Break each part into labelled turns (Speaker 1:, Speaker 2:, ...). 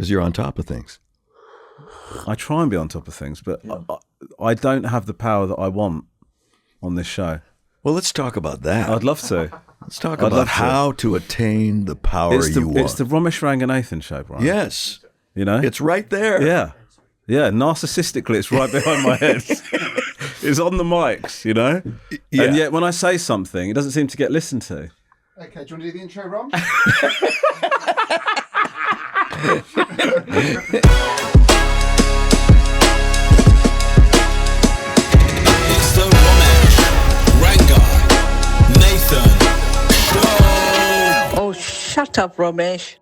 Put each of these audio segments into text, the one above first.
Speaker 1: Because you're on top of things.
Speaker 2: I try and be on top of things, but I don't have the power that I want on this show.
Speaker 1: Well, let's talk about that.
Speaker 2: I'd love to.
Speaker 1: Let's talk about how to attain the power you want.
Speaker 2: It's the Romesh Ranganathan show, Brian.
Speaker 1: Yes.
Speaker 2: You know?
Speaker 1: It's right there.
Speaker 2: Yeah. Yeah, narcissistically, it's right behind my head. It's on the mics, you know? Yeah. And yet when I say something, it doesn't seem to get listened to.
Speaker 3: Okay, do you want to do the intro, Rom?
Speaker 4: It's the Romesh Ranganathan Show.
Speaker 5: Oh, shut up, Romesh.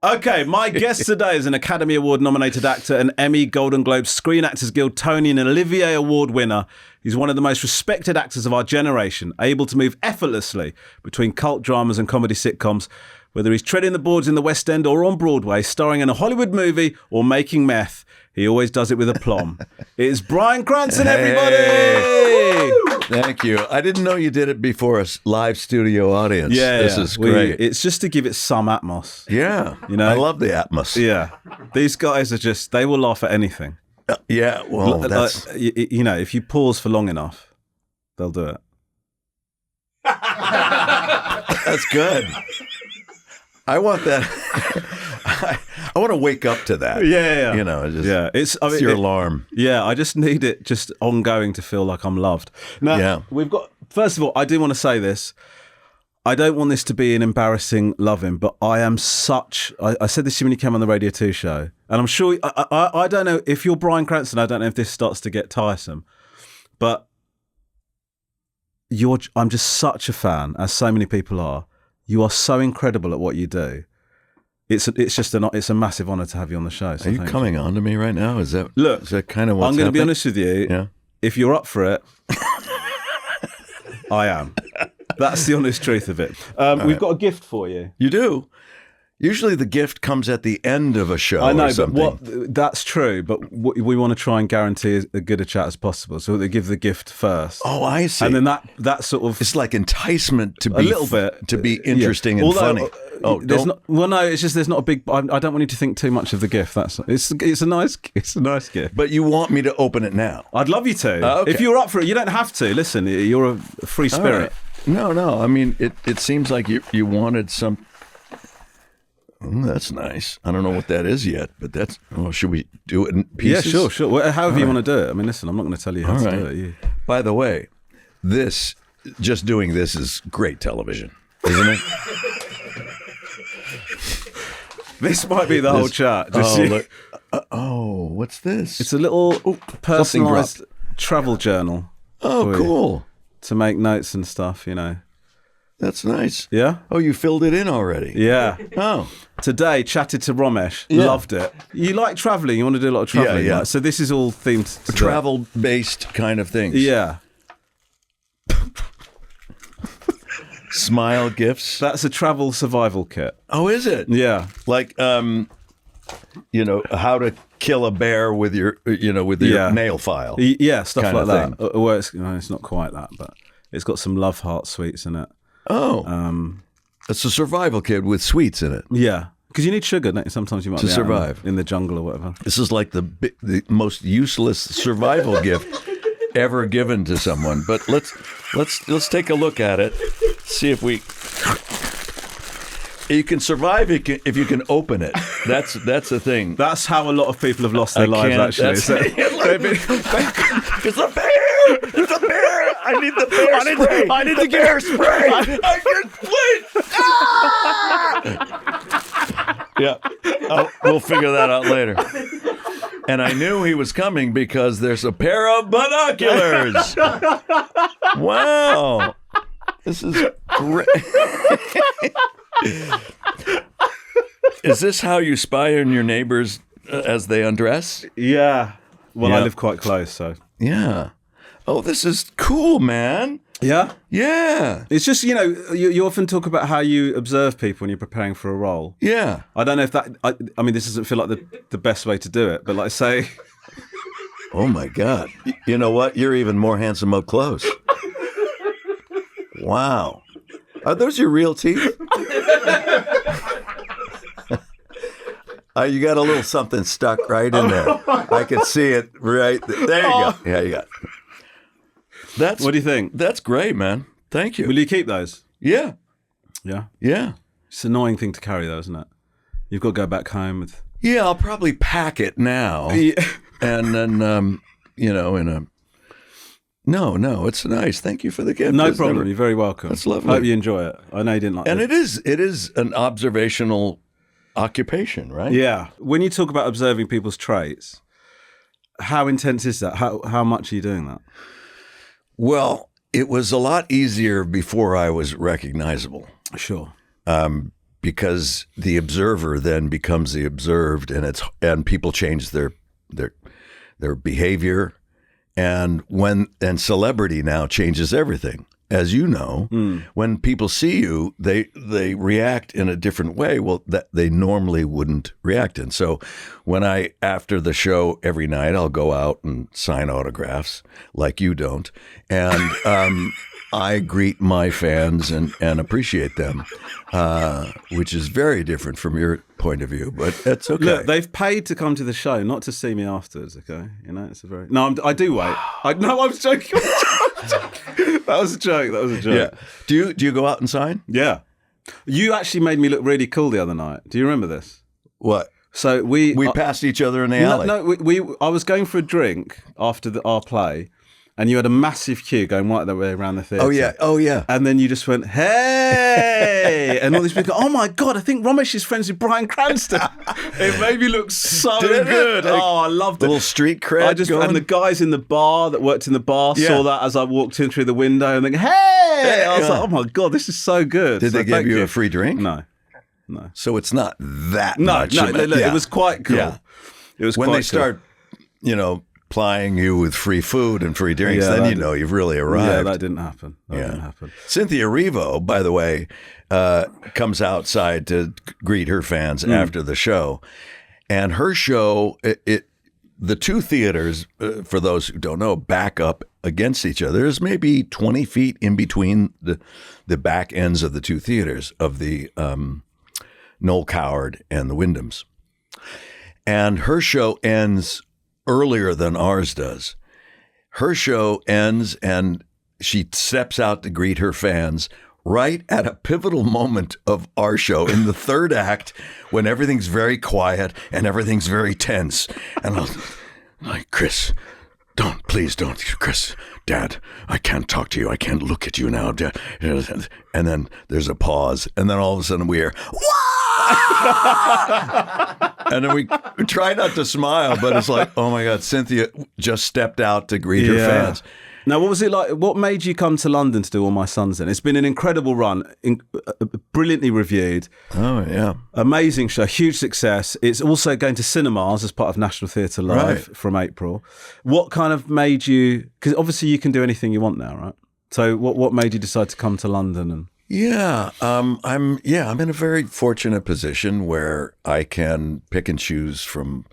Speaker 2: Okay, my guest today is an Academy Award nominated actor, an Emmy, Golden Globe, Screen Actors Guild, Tony and Olivier Award winner. He's one of the most respected actors of our generation, able to move effortlessly between cult dramas and comedy sitcoms, whether he's treading the boards in the West End or on Broadway, starring in a Hollywood movie or making meth. He always does it with aplomb. It's Bryan Cranston, everybody!
Speaker 1: Thank you. I didn't know you did it before a live studio audience.
Speaker 2: Yeah,
Speaker 1: this is great.
Speaker 2: It's just to give it some atmos.
Speaker 1: Yeah,
Speaker 2: you know,
Speaker 1: I love the atmos.
Speaker 2: Yeah, these guys are they will laugh at anything.
Speaker 1: Yeah, well, that's...
Speaker 2: you know, if you pause for long enough, they'll do it.
Speaker 1: That's good. I want that. I want to wake up to that.
Speaker 2: Yeah.
Speaker 1: You know, it's your alarm.
Speaker 2: Yeah, I just need it just ongoing to feel like I'm loved. Now, we've got, first of all, I do want to say this. I don't want this to be an embarrassing loving, but I am I said this to you when you came on the Radio 2 show, and I'm sure, I don't know, if you're Bryan Cranston, I don't know if this starts to get tiresome, but I'm just such a fan, as so many people are. You are so incredible at what you do. It's a massive honour to have you on the show. So
Speaker 1: are you coming on to me right now? Is that kind of what's
Speaker 2: I'm going to be honest with you.
Speaker 1: Yeah.
Speaker 2: If you're up for it, I am. That's the honest truth of it. We've got a gift for you.
Speaker 1: You do? Usually the gift comes at the end of a show.
Speaker 2: I know,
Speaker 1: or something.
Speaker 2: but that's true. But we want to try and guarantee as good a chat as possible. So they give the gift first.
Speaker 1: Oh, I see.
Speaker 2: And then that sort of,
Speaker 1: it's like enticement to be
Speaker 2: a little bit
Speaker 1: to be interesting and funny.
Speaker 2: There's not. Well, no, it's just there's not a big. I don't want you to think too much of the gift. It's a nice gift.
Speaker 1: But you want me to open it now?
Speaker 2: I'd love you to.
Speaker 1: Okay.
Speaker 2: If you're up for it, you don't have to. Listen, you're a free spirit.
Speaker 1: Right. No. I mean, it seems like you wanted some. That's nice. I don't know what that is yet, but that's. Well, should we do it in pieces?
Speaker 2: Yeah, sure. Well, however you want to do it. I mean, listen, I'm not going to tell you how to do it.
Speaker 1: By the way, just doing this is great television, isn't it?
Speaker 2: This might be the whole chat.
Speaker 1: Look. What's this?
Speaker 2: It's a little personalised travel journal.
Speaker 1: Oh, cool.
Speaker 2: To make notes and stuff, you know.
Speaker 1: That's nice.
Speaker 2: Yeah?
Speaker 1: Oh, you filled it in already?
Speaker 2: Yeah.
Speaker 1: Oh.
Speaker 2: Today, chatted to Romesh. Yeah. Loved it. You like travelling. You want to do a lot of travelling. Yeah. Right? So this is all themed to
Speaker 1: travel-based kind of things.
Speaker 2: Yeah.
Speaker 1: Smile gifts.
Speaker 2: That's a travel survival kit.
Speaker 1: Oh, is it?
Speaker 2: Yeah.
Speaker 1: Like, how to kill a bear with your nail file.
Speaker 2: Yeah, stuff like that. Well, it's not quite that, but it's got some love heart sweets in it.
Speaker 1: Oh. It's a survival kit with sweets in it.
Speaker 2: Yeah. Because you need sugar, don't you? Sometimes you might
Speaker 1: to survive
Speaker 2: in the jungle or whatever.
Speaker 1: This is like the most useless survival gift ever given to someone. But let's take a look at it. See if you can survive if you can open it. That's the thing.
Speaker 2: That's how a lot of people have lost their lives. Actually,
Speaker 1: it's a bear. There's a bear. I need the bear spray. I need the bear spray. I can Yeah, we'll figure that out later. And I knew he was coming because there's a pair of binoculars. Wow. This is great. Is this how you spy on your neighbors as they undress?
Speaker 2: Yeah. Well, I live quite close, so.
Speaker 1: Yeah. Oh, this is cool, man.
Speaker 2: Yeah?
Speaker 1: Yeah.
Speaker 2: It's just, you often talk about how you observe people when you're preparing for a role.
Speaker 1: Yeah.
Speaker 2: I don't know if that, I mean, this doesn't feel like the best way to do it, but like say.
Speaker 1: Oh my God. You know what? You're even more handsome up close. Wow. Are those your real teeth? You got a little something stuck right in there. I can see it right there. There you go. Yeah, you got it.
Speaker 2: What do you think?
Speaker 1: That's great, man. Thank you.
Speaker 2: Will you keep those?
Speaker 1: Yeah.
Speaker 2: Yeah.
Speaker 1: Yeah.
Speaker 2: It's an annoying thing to carry, though, isn't it? You've got to go back home with.
Speaker 1: Yeah, I'll probably pack it now.
Speaker 2: Yeah.
Speaker 1: And then, in a. No, it's nice. Thank you for the gift.
Speaker 2: No
Speaker 1: It's
Speaker 2: problem.
Speaker 1: never-
Speaker 2: You're very welcome.
Speaker 1: That's lovely.
Speaker 2: Hope you enjoy it. I know you didn't like
Speaker 1: And
Speaker 2: it.
Speaker 1: it is an observational occupation, right?
Speaker 2: Yeah. When you talk about observing people's traits, how intense is that? How much are you doing that?
Speaker 1: Well, it was a lot easier before I was recognizable.
Speaker 2: Sure.
Speaker 1: Because the observer then becomes the observed, and people change their behavior, and celebrity now changes everything. As you know, when people see you, they react in a different way. Well, that they normally wouldn't react in. So, when after the show every night, I'll go out and sign autographs like you don't, and I greet my fans and appreciate them, which is very different from your point of view, but that's okay.
Speaker 2: Look, they've paid to come to the show, not to see me afterwards. Okay, it's a very I do wait. I was joking. That was a joke.
Speaker 1: Yeah. Do you go out and sign?
Speaker 2: Yeah. You actually made me look really cool the other night. Do you remember this?
Speaker 1: What?
Speaker 2: So we
Speaker 1: passed each other in the alley.
Speaker 2: No, I was going for a drink after our play, and you had a massive queue going right the way around the theatre.
Speaker 1: Oh yeah.
Speaker 2: And then you just went, hey! And all these people go, oh my God, I think Romesh is friends with Bryan Cranston. It made me look so
Speaker 1: Did it?
Speaker 2: good.
Speaker 1: Like,
Speaker 2: I loved it.
Speaker 1: Little street cred going.
Speaker 2: And the guys in the bar that worked in the bar
Speaker 1: Yeah.
Speaker 2: saw that as I walked in through the window and they go, hey! I was like, oh my God, this is so good.
Speaker 1: Did
Speaker 2: So
Speaker 1: they give
Speaker 2: thank
Speaker 1: you a free drink?
Speaker 2: No.
Speaker 1: So it's not that
Speaker 2: No,
Speaker 1: much.
Speaker 2: it was quite cool.
Speaker 1: Yeah.
Speaker 2: It was
Speaker 1: When
Speaker 2: quite
Speaker 1: they start, plying you with free food and free drinks,
Speaker 2: Yeah,
Speaker 1: then
Speaker 2: that
Speaker 1: you know you've really
Speaker 2: cool.
Speaker 1: arrived.
Speaker 2: Yeah, that didn't happen. That didn't happen.
Speaker 1: Cynthia Erivo, by the way, comes outside to greet her fans after the show. And her show, the two theaters, for those who don't know, back up against each other. There's maybe 20 feet in between the back ends of the two theaters of the Noel Coward and the Wyndhams. And her show ends earlier than ours does. Her show ends and she steps out to greet her fans right at a pivotal moment of our show in the third act when everything's very quiet and everything's very tense. And I'm like, Chris, please don't, Chris, Dad, I can't talk to you. I can't look at you now, Dad. And then there's a pause. And then all of a sudden we hear, and then we try not to smile, but it's like, oh my God, Cynthia just stepped out to greet her fans.
Speaker 2: Now, what was it like? What made you come to London to do All My Sons then? It's been an incredible run, brilliantly reviewed.
Speaker 1: Oh, yeah.
Speaker 2: Amazing show, huge success. It's also going to cinemas as part of National Theatre Live from April. What kind of made you, because obviously you can do anything you want now, right? So what made you decide to come to London? And
Speaker 1: Yeah, I'm in a very fortunate position where I can pick and choose from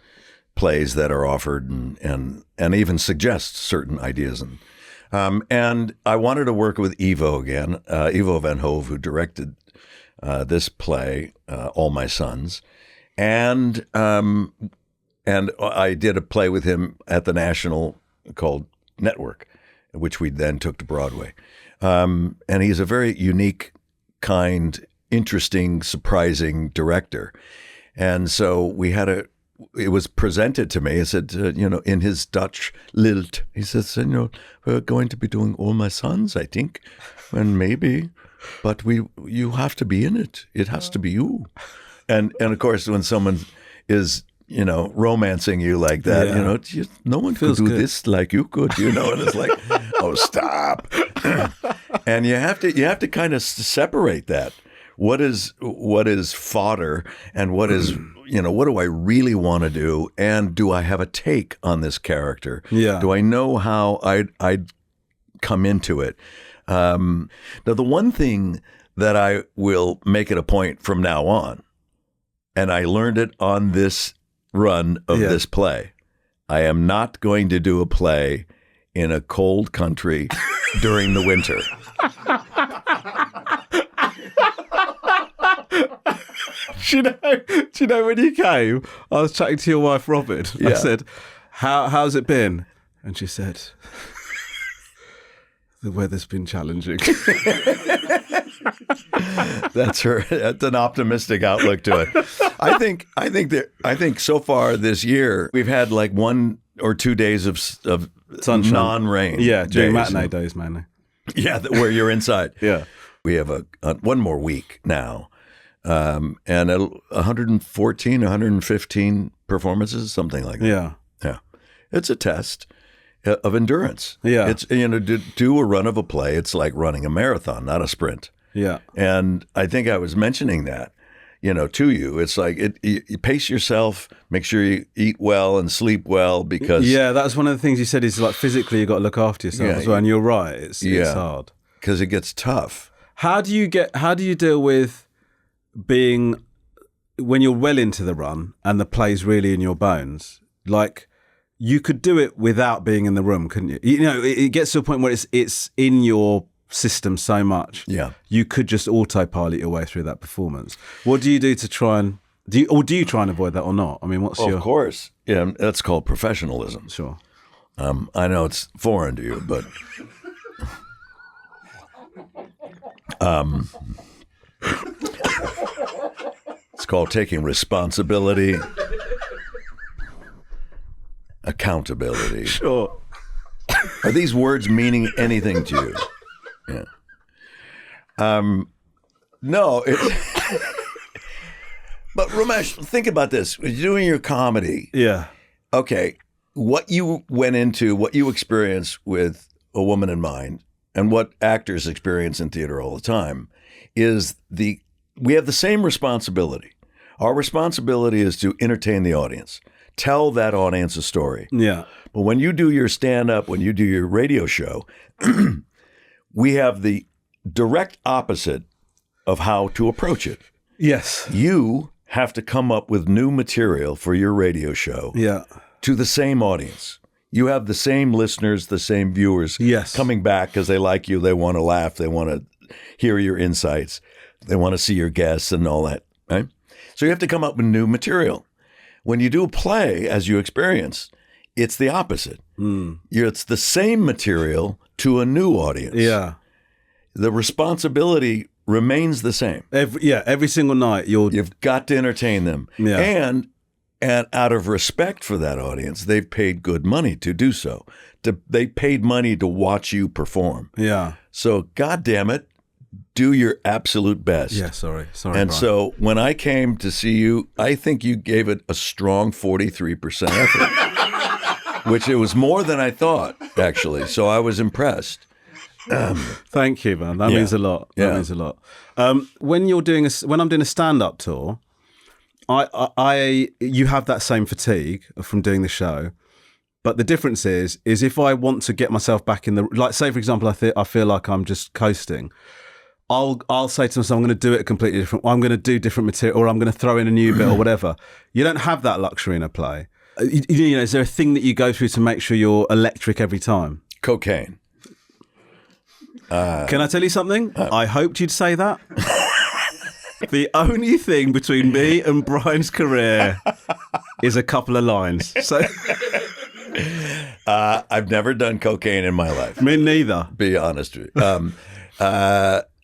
Speaker 1: plays that are offered and even suggest certain ideas. And I wanted to work with Ivo again, Ivo van Hove, who directed this play, All My Sons, and I did a play with him at the National called Network, which we then took to Broadway. And he's a very unique, kind, interesting, surprising director. And so it was presented to me. He said, in his Dutch lilt, he says, we're going to be doing All My Sons, I think, and maybe, but you have to be in it. It has to be you. And of course, when someone is, romancing you like that, no one could do this like you could, and it's like, oh, stop. And you have to kind of separate that. What is fodder and what is, what do I really want to do? And do I have a take on this character?
Speaker 2: Yeah.
Speaker 1: Do I know how I'd come into it? Now, the one thing that I will make it a point from now on, and I learned it on this run of this play, I am not going to do a play in a cold country during the winter.
Speaker 2: Do you know when you came, I was chatting to your wife, Robin. I
Speaker 1: Yeah.
Speaker 2: said, how's it been? And she said, the weather's been challenging.
Speaker 1: That's an optimistic outlook to it. I think so far this year we've had like 1 or 2 days of
Speaker 2: Sunshine.
Speaker 1: non-rain.
Speaker 2: Yeah, during
Speaker 1: days.
Speaker 2: matinee days mainly.
Speaker 1: Yeah, where you're inside.
Speaker 2: Yeah.
Speaker 1: We have one more week now, and 114, 115 performances, something like that.
Speaker 2: Yeah.
Speaker 1: Yeah, it's a test of endurance.
Speaker 2: Yeah.
Speaker 1: It's to do a run of a play. It's like running a marathon, not a sprint.
Speaker 2: Yeah.
Speaker 1: And I think I was mentioning that, to you. It's like you pace yourself, make sure you eat well and sleep well because
Speaker 2: Yeah, that's one of the things you said is like physically you got to look after yourself
Speaker 1: Yeah.
Speaker 2: as well. And you're right, it's hard.
Speaker 1: because it gets tough.
Speaker 2: How do you deal with being when you're well into the run and the play's really in your bones? Like you could do it without being in the room, couldn't you? It gets to a point where it's in your system so much.
Speaker 1: Yeah.
Speaker 2: You could just autopilot your way through that performance. What do you do to try and do you try and avoid that or not? I mean, what's your
Speaker 1: Of course. Yeah, that's called professionalism.
Speaker 2: Sure.
Speaker 1: I know it's foreign to you, but it's called taking responsibility, accountability.
Speaker 2: Sure.
Speaker 1: Are these words meaning anything to you? Yeah. No. But Romesh, think about this. When you're doing your comedy,
Speaker 2: Yeah.
Speaker 1: okay, what you went into, what you experienced with A Woman in Mind, and what actors experience in theater all the time, is we have the same responsibility. Our responsibility is to entertain the audience, tell that audience a story.
Speaker 2: Yeah.
Speaker 1: But when you do your stand-up, when you do your radio show, we have the direct opposite of how to approach it.
Speaker 2: Yes.
Speaker 1: You have to come up with new material for your radio show
Speaker 2: Yeah.
Speaker 1: to the same audience. You have the same listeners, the same viewers
Speaker 2: Yes.
Speaker 1: coming back because they like you, they want to laugh, they want to hear your insights, they want to see your guests and all that, right? So you have to come up with new material. When you do a play, as you experience, it's the opposite. It's the same material to a new audience.
Speaker 2: Yeah.
Speaker 1: The responsibility remains the same.
Speaker 2: Every single night
Speaker 1: You've got to entertain them.
Speaker 2: Yeah.
Speaker 1: And out of respect for that audience, they've paid good money to do so. They paid money to watch you perform.
Speaker 2: Yeah.
Speaker 1: So, God damn it, do your absolute best.
Speaker 2: Yeah, sorry.
Speaker 1: And
Speaker 2: Brian.
Speaker 1: so when I came to see you, I think you gave it a strong 43% effort, which it was more than I thought, actually. So I was impressed.
Speaker 2: Thank you, man. That
Speaker 1: Yeah.
Speaker 2: means a lot. That
Speaker 1: Yeah.
Speaker 2: means a lot. When I'm doing a stand-up tour, you have that same fatigue from doing the show, but the difference is if I want to get myself back in the, like, say for example, I feel like I'm just coasting. I'll say to myself, I'm going to do it completely different. I'm going to do different material, or I'm going to throw in a new bit or whatever. You don't have that luxury in a play. Is there a thing that you go through to make sure you're electric every time?
Speaker 1: Cocaine.
Speaker 2: Can I tell you something? I hoped you'd say that. The only thing between me and Brian's career is a couple of lines. So
Speaker 1: I've never done cocaine in my life.
Speaker 2: me neither.
Speaker 1: Be honest with you.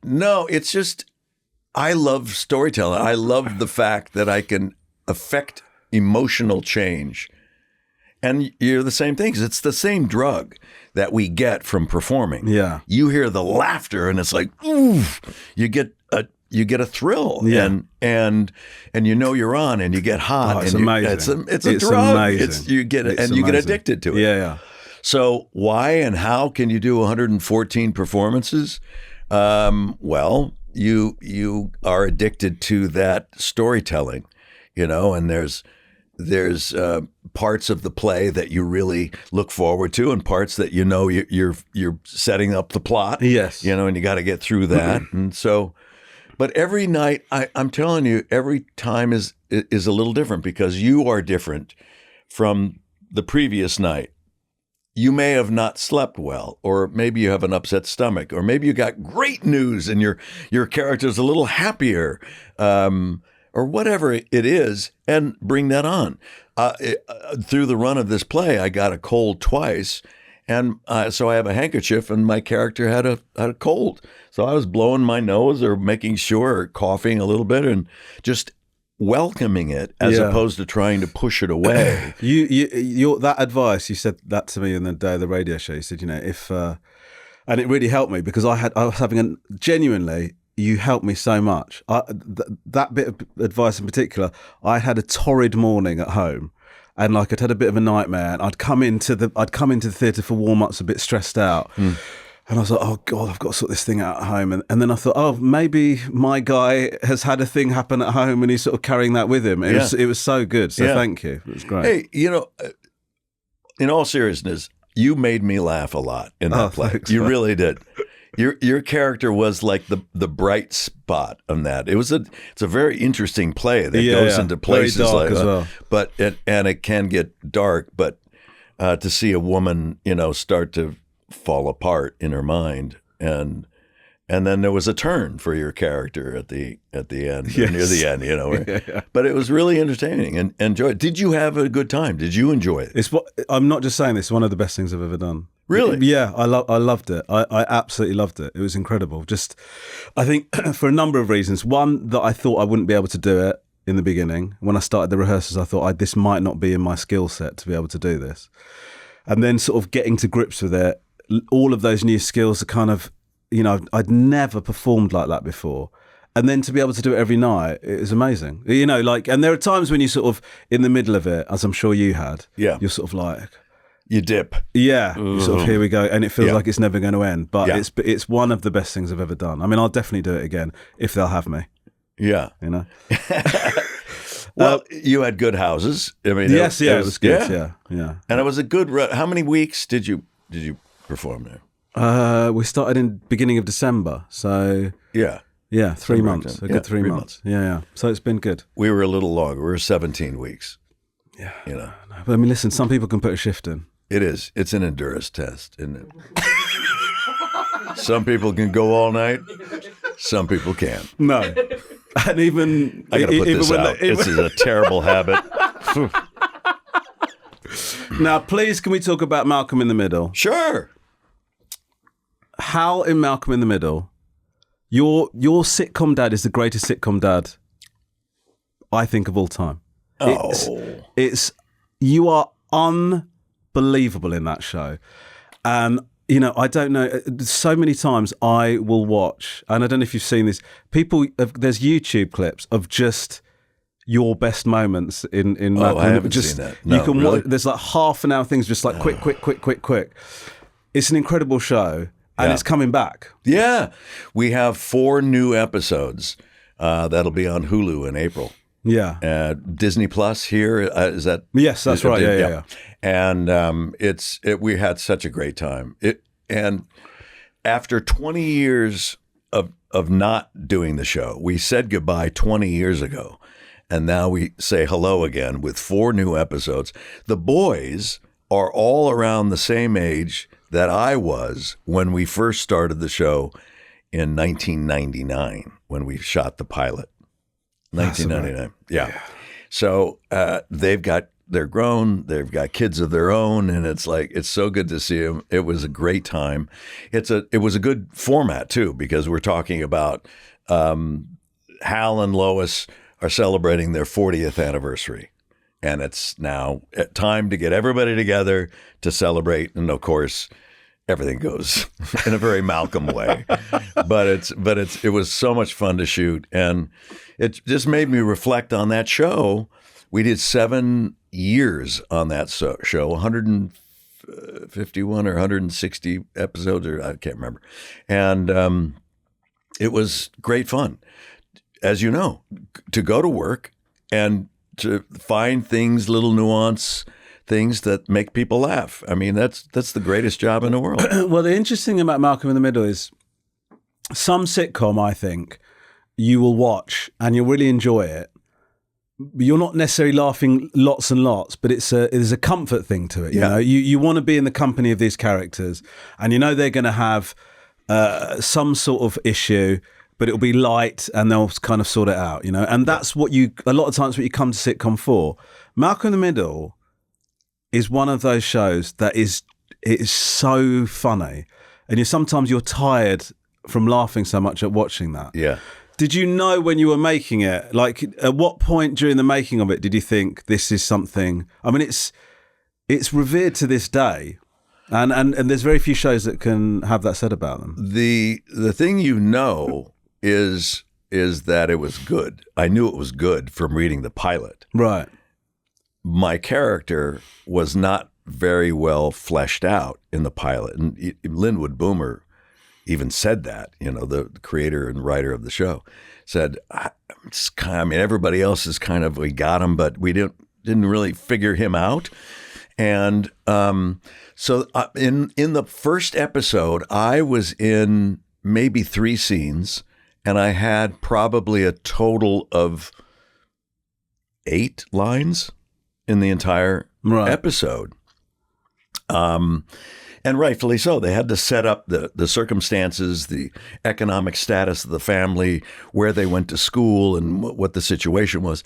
Speaker 1: No, it's just, I love storytelling. I love the fact that I can affect emotional change. And you're the same thing, 'cause it's the same drug that we get from performing.
Speaker 2: Yeah.
Speaker 1: You hear the laughter and it's like, ooh, you get a thrill.
Speaker 2: Yeah.
Speaker 1: And you know you're on and you get hot.
Speaker 2: Oh, it's
Speaker 1: and
Speaker 2: amazing.
Speaker 1: It's a drug.
Speaker 2: Amazing.
Speaker 1: You get
Speaker 2: amazing.
Speaker 1: addicted to it.
Speaker 2: Yeah.
Speaker 1: So why and how can you do 114 performances? Well, you are addicted to that storytelling, and there's parts of the play that you really look forward to, and parts that you're setting up the plot.
Speaker 2: Yes.
Speaker 1: And you got to get through that, and so. But every night, I'm telling you, every time is a little different because you are different from the previous night. You may have not slept well, or maybe you have an upset stomach, or maybe you got great news and your character's a little happier. or whatever it is, and bring that on. Through the run of this play, I got a cold twice, and so I have a handkerchief, and my character had a cold. So I was blowing my nose or making sure, or coughing a little bit, and just welcoming it as opposed to trying to push it away.
Speaker 2: You that advice, you said that to me in the day of the radio show. You said, if and it really helped me because I was having genuinely, you helped me so much. That bit of advice in particular, I had a torrid morning at home, and like I'd had a bit of a nightmare, and I'd come into the theatre for warm-ups a bit stressed out. And I was like, oh, God, I've got to sort this thing out at home. And then I thought, oh, maybe my guy has had a thing happen at home and he's sort of carrying that with him. It was so good. So thank you. It was great.
Speaker 1: Hey, in all seriousness, you made me laugh a lot in that play.
Speaker 2: Thanks,
Speaker 1: you
Speaker 2: man.
Speaker 1: really did. Your character was like the bright spot on that. It's a very interesting play that goes into places
Speaker 2: very dark
Speaker 1: like
Speaker 2: as
Speaker 1: that.
Speaker 2: well.
Speaker 1: But it can get dark. But to see a woman, start to fall apart in her mind, and then there was a turn for your character at the end,
Speaker 2: Yes.
Speaker 1: near the end, But it was really entertaining and enjoyed. Did you have a good time? Did you enjoy it?
Speaker 2: I'm not just saying this. It's one of the best things I've ever done.
Speaker 1: Really?
Speaker 2: Yeah, I loved it. I absolutely loved it. It was incredible. Just, I think for a number of reasons. One, that I thought I wouldn't be able to do it in the beginning. When I started the rehearsals, I thought this might not be in my skill set to be able to do this. And then sort of getting to grips with it, all of those new skills are kind of, I'd never performed like that before. And then to be able to do it every night, it was amazing. And there are times when you sort of in the middle of it, as I'm sure you had, you're sort of like,
Speaker 1: You dip.
Speaker 2: yeah, sort of here we go. And it feels
Speaker 1: Yeah.
Speaker 2: like it's never going to end. But
Speaker 1: Yeah.
Speaker 2: it's one of the best things I've ever done. I mean, I'll definitely do it again if they'll have me,
Speaker 1: Yeah.
Speaker 2: Uh,
Speaker 1: Well, you had good houses. I mean,
Speaker 2: Yes, it was good. Yeah.
Speaker 1: And it was a good run. How many weeks did you perform there?
Speaker 2: We started in beginning of December. So,
Speaker 1: Yeah.
Speaker 2: 3 months.
Speaker 1: time.
Speaker 2: A good 3 months. Yeah. So it's been good.
Speaker 1: We were a little longer. We were 17 weeks.
Speaker 2: Yeah.
Speaker 1: But
Speaker 2: But I mean, listen, some people can put a shift in.
Speaker 1: it is. It's an endurance test, isn't it? Some people can go all night. Some people can't.
Speaker 2: No. And even...
Speaker 1: I got to put this
Speaker 2: when
Speaker 1: out. This is a terrible habit.
Speaker 2: Now, please, can we talk about Malcolm in the Middle?
Speaker 1: Sure.
Speaker 2: How in Malcolm in the Middle, your sitcom dad is the greatest sitcom dad, I think, of all time. It's you are unbelievable in that show. And, I don't know, so many times I will watch, and I don't know if you've seen this, there's YouTube clips of just your best moments in Malcolm.
Speaker 1: I haven't seen that. No,
Speaker 2: you can
Speaker 1: really?
Speaker 2: watch, there's like half an hour things just like quick. It's an incredible show. And it's coming back.
Speaker 1: Yeah. We have 4 new episodes that'll be on Hulu in April.
Speaker 2: Yeah.
Speaker 1: Disney Plus here, is that?
Speaker 2: Yes, that's right. Yeah.
Speaker 1: And we had such a great time. And after 20 years of not doing the show, we said goodbye 20 years ago, and now we say hello again with 4 new episodes. The boys are all around the same age that I was when we first started the show in 1999, when we shot the pilot. 1999. Yeah. So they're grown, they've got kids of their own, and it's so good to see them. It was a great time. It was a good format too, because we're talking about Hal and Lois are celebrating their 40th anniversary. And it's now time to get everybody together to celebrate. And of course, everything goes in a very Malcolm way. But it was so much fun to shoot. And it just made me reflect on that show. We did 7 years on that show, 151 or 160 episodes, or I can't remember. And it was great fun, as you know, to go to work and to find things, little nuance things that make people laugh. I mean, that's the greatest job in the world.
Speaker 2: Well, the interesting thing about Malcolm in the Middle is some sitcom, I think, you will watch and you'll really enjoy it. You're not necessarily laughing lots and lots, but there's a comfort thing to it. You know, you want to be in the company of these characters, and they're going to have some sort of issue, but it'll be light and they'll kind of sort it out, you know? And that's what a lot of times what you come to sitcom for. Malcom in the Middle is one of those shows that it is so funny. And sometimes you're tired from laughing so much at watching that.
Speaker 1: Yeah.
Speaker 2: Did you know when you were making it, like at what point during the making of it did you think this is something, I mean, it's revered to this day. And there's very few shows that can have that said about them.
Speaker 1: The thing is that it was good. I knew it was good from reading the pilot.
Speaker 2: Right.
Speaker 1: My character was not very well fleshed out in the pilot. And Linwood Boomer even said that, the creator and writer of the show said, everybody else is we got him, but we didn't really figure him out. And so in the first episode, I was in maybe 3 scenes, and I had probably a total of 8 lines in the entire episode. And rightfully so. They had to set up the circumstances, the economic status of the family, where they went to school, and what the situation was,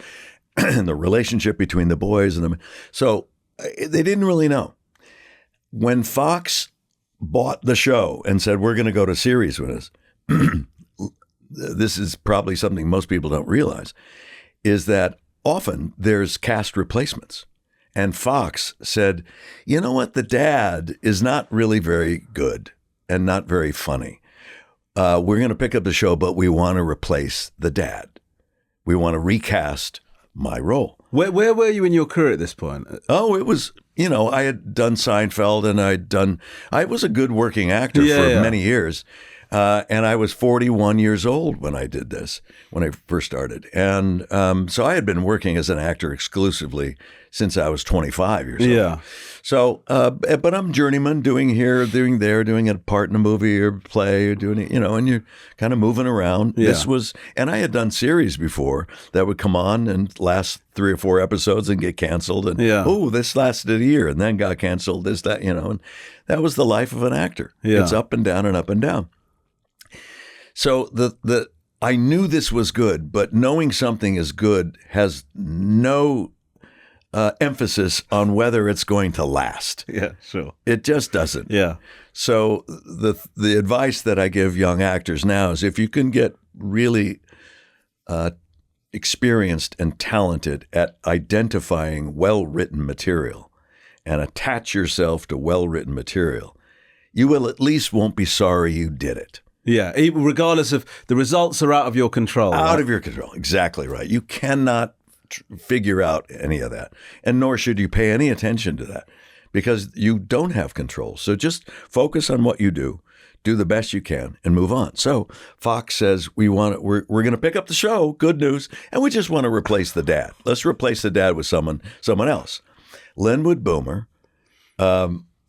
Speaker 1: and the relationship between the boys and them. So they didn't really know. When Fox bought the show and said, we're going to go to series with us, this is probably something most people don't realize, is that often there's cast replacements. And Fox said, you know what? The dad is not really very good and not very funny. We're going to pick up the show, but we want to replace the dad. We want to recast my role.
Speaker 2: Where were you in your career at this point?
Speaker 1: Oh, it was, I had done Seinfeld, and I was a good working actor for many years. And I was 41 years old when I did this, when I first started. And so I had been working as an actor exclusively since I was 25 years old. Yeah. So, but I'm journeyman, doing here, doing there, doing a part in a movie or play, or doing it, and you're kind of moving around. Yeah. And I had done series before that would come on and last 3 or 4 episodes and get canceled. And, this lasted a year and then got canceled, that, and that was the life of an actor. Yeah. It's up and down and up and down. So I knew this was good, but knowing something is good has no emphasis on whether it's going to last.
Speaker 2: Yeah, sure.
Speaker 1: It just doesn't.
Speaker 2: Yeah.
Speaker 1: So the advice that I give young actors now is if you can get really experienced and talented at identifying well-written material and attach yourself to well-written material, you will at least won't be sorry you did it.
Speaker 2: Yeah, regardless of the results are out of your control.
Speaker 1: Out of your control. Exactly right. You cannot figure out any of that. And nor should you pay any attention to that because you don't have control. So just focus on what you do the best you can, and move on. So Fox says, we're going to pick up the show, good news, and we just want to replace the dad. Let's replace the dad with someone else. Linwood Boomer,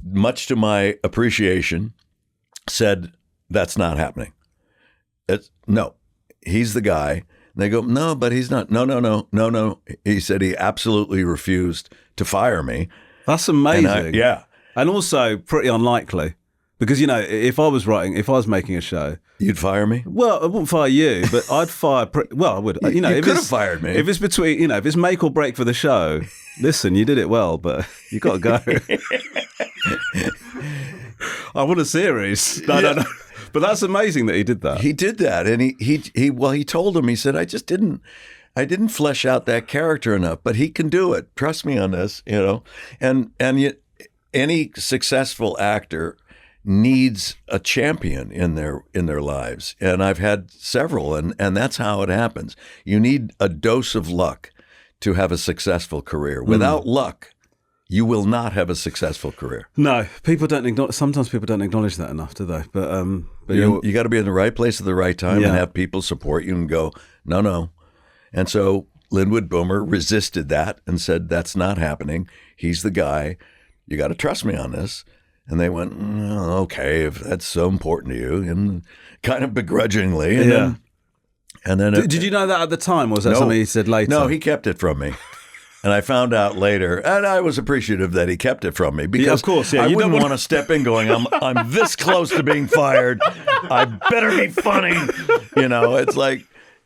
Speaker 1: much to my appreciation, said, that's not happening. No, he's the guy. And they go, no, but he's not. No. He said he absolutely refused to fire me.
Speaker 2: That's amazing.
Speaker 1: Yeah.
Speaker 2: And also pretty unlikely because, if I was making a show.
Speaker 1: You'd fire me?
Speaker 2: Well, I wouldn't fire you, but I'd fire, I would.
Speaker 1: You could have fired me.
Speaker 2: If it's between, if it's make or break for the show, listen, you did it well, but you got to go. I want a series. No. But that's amazing that he did that.
Speaker 1: He did that, and he told him. He said, I didn't flesh out that character enough, but he can do it. Trust me on this, And yet, any successful actor needs a champion in their lives, and I've had several, and that's how it happens. You need a dose of luck to have a successful career. Without luck, you will not have a successful career.
Speaker 2: No, sometimes people don't acknowledge that enough, do they? But
Speaker 1: you got to be in the right place at the right time and have people support you and go, no. And so Linwood Boomer resisted that and said, that's not happening. He's the guy. You got to trust me on this. And they went, okay, if that's so important to you, and kind of begrudgingly. And then
Speaker 2: did you know that at the time, or was that something he said later?
Speaker 1: No, he kept it from me. And I found out later, and I was appreciative that he kept it from me because
Speaker 2: of course, yeah,
Speaker 1: I
Speaker 2: you don't
Speaker 1: wouldn't
Speaker 2: want-
Speaker 1: want to step in going, I'm this close to being fired. I better be funny. It's like,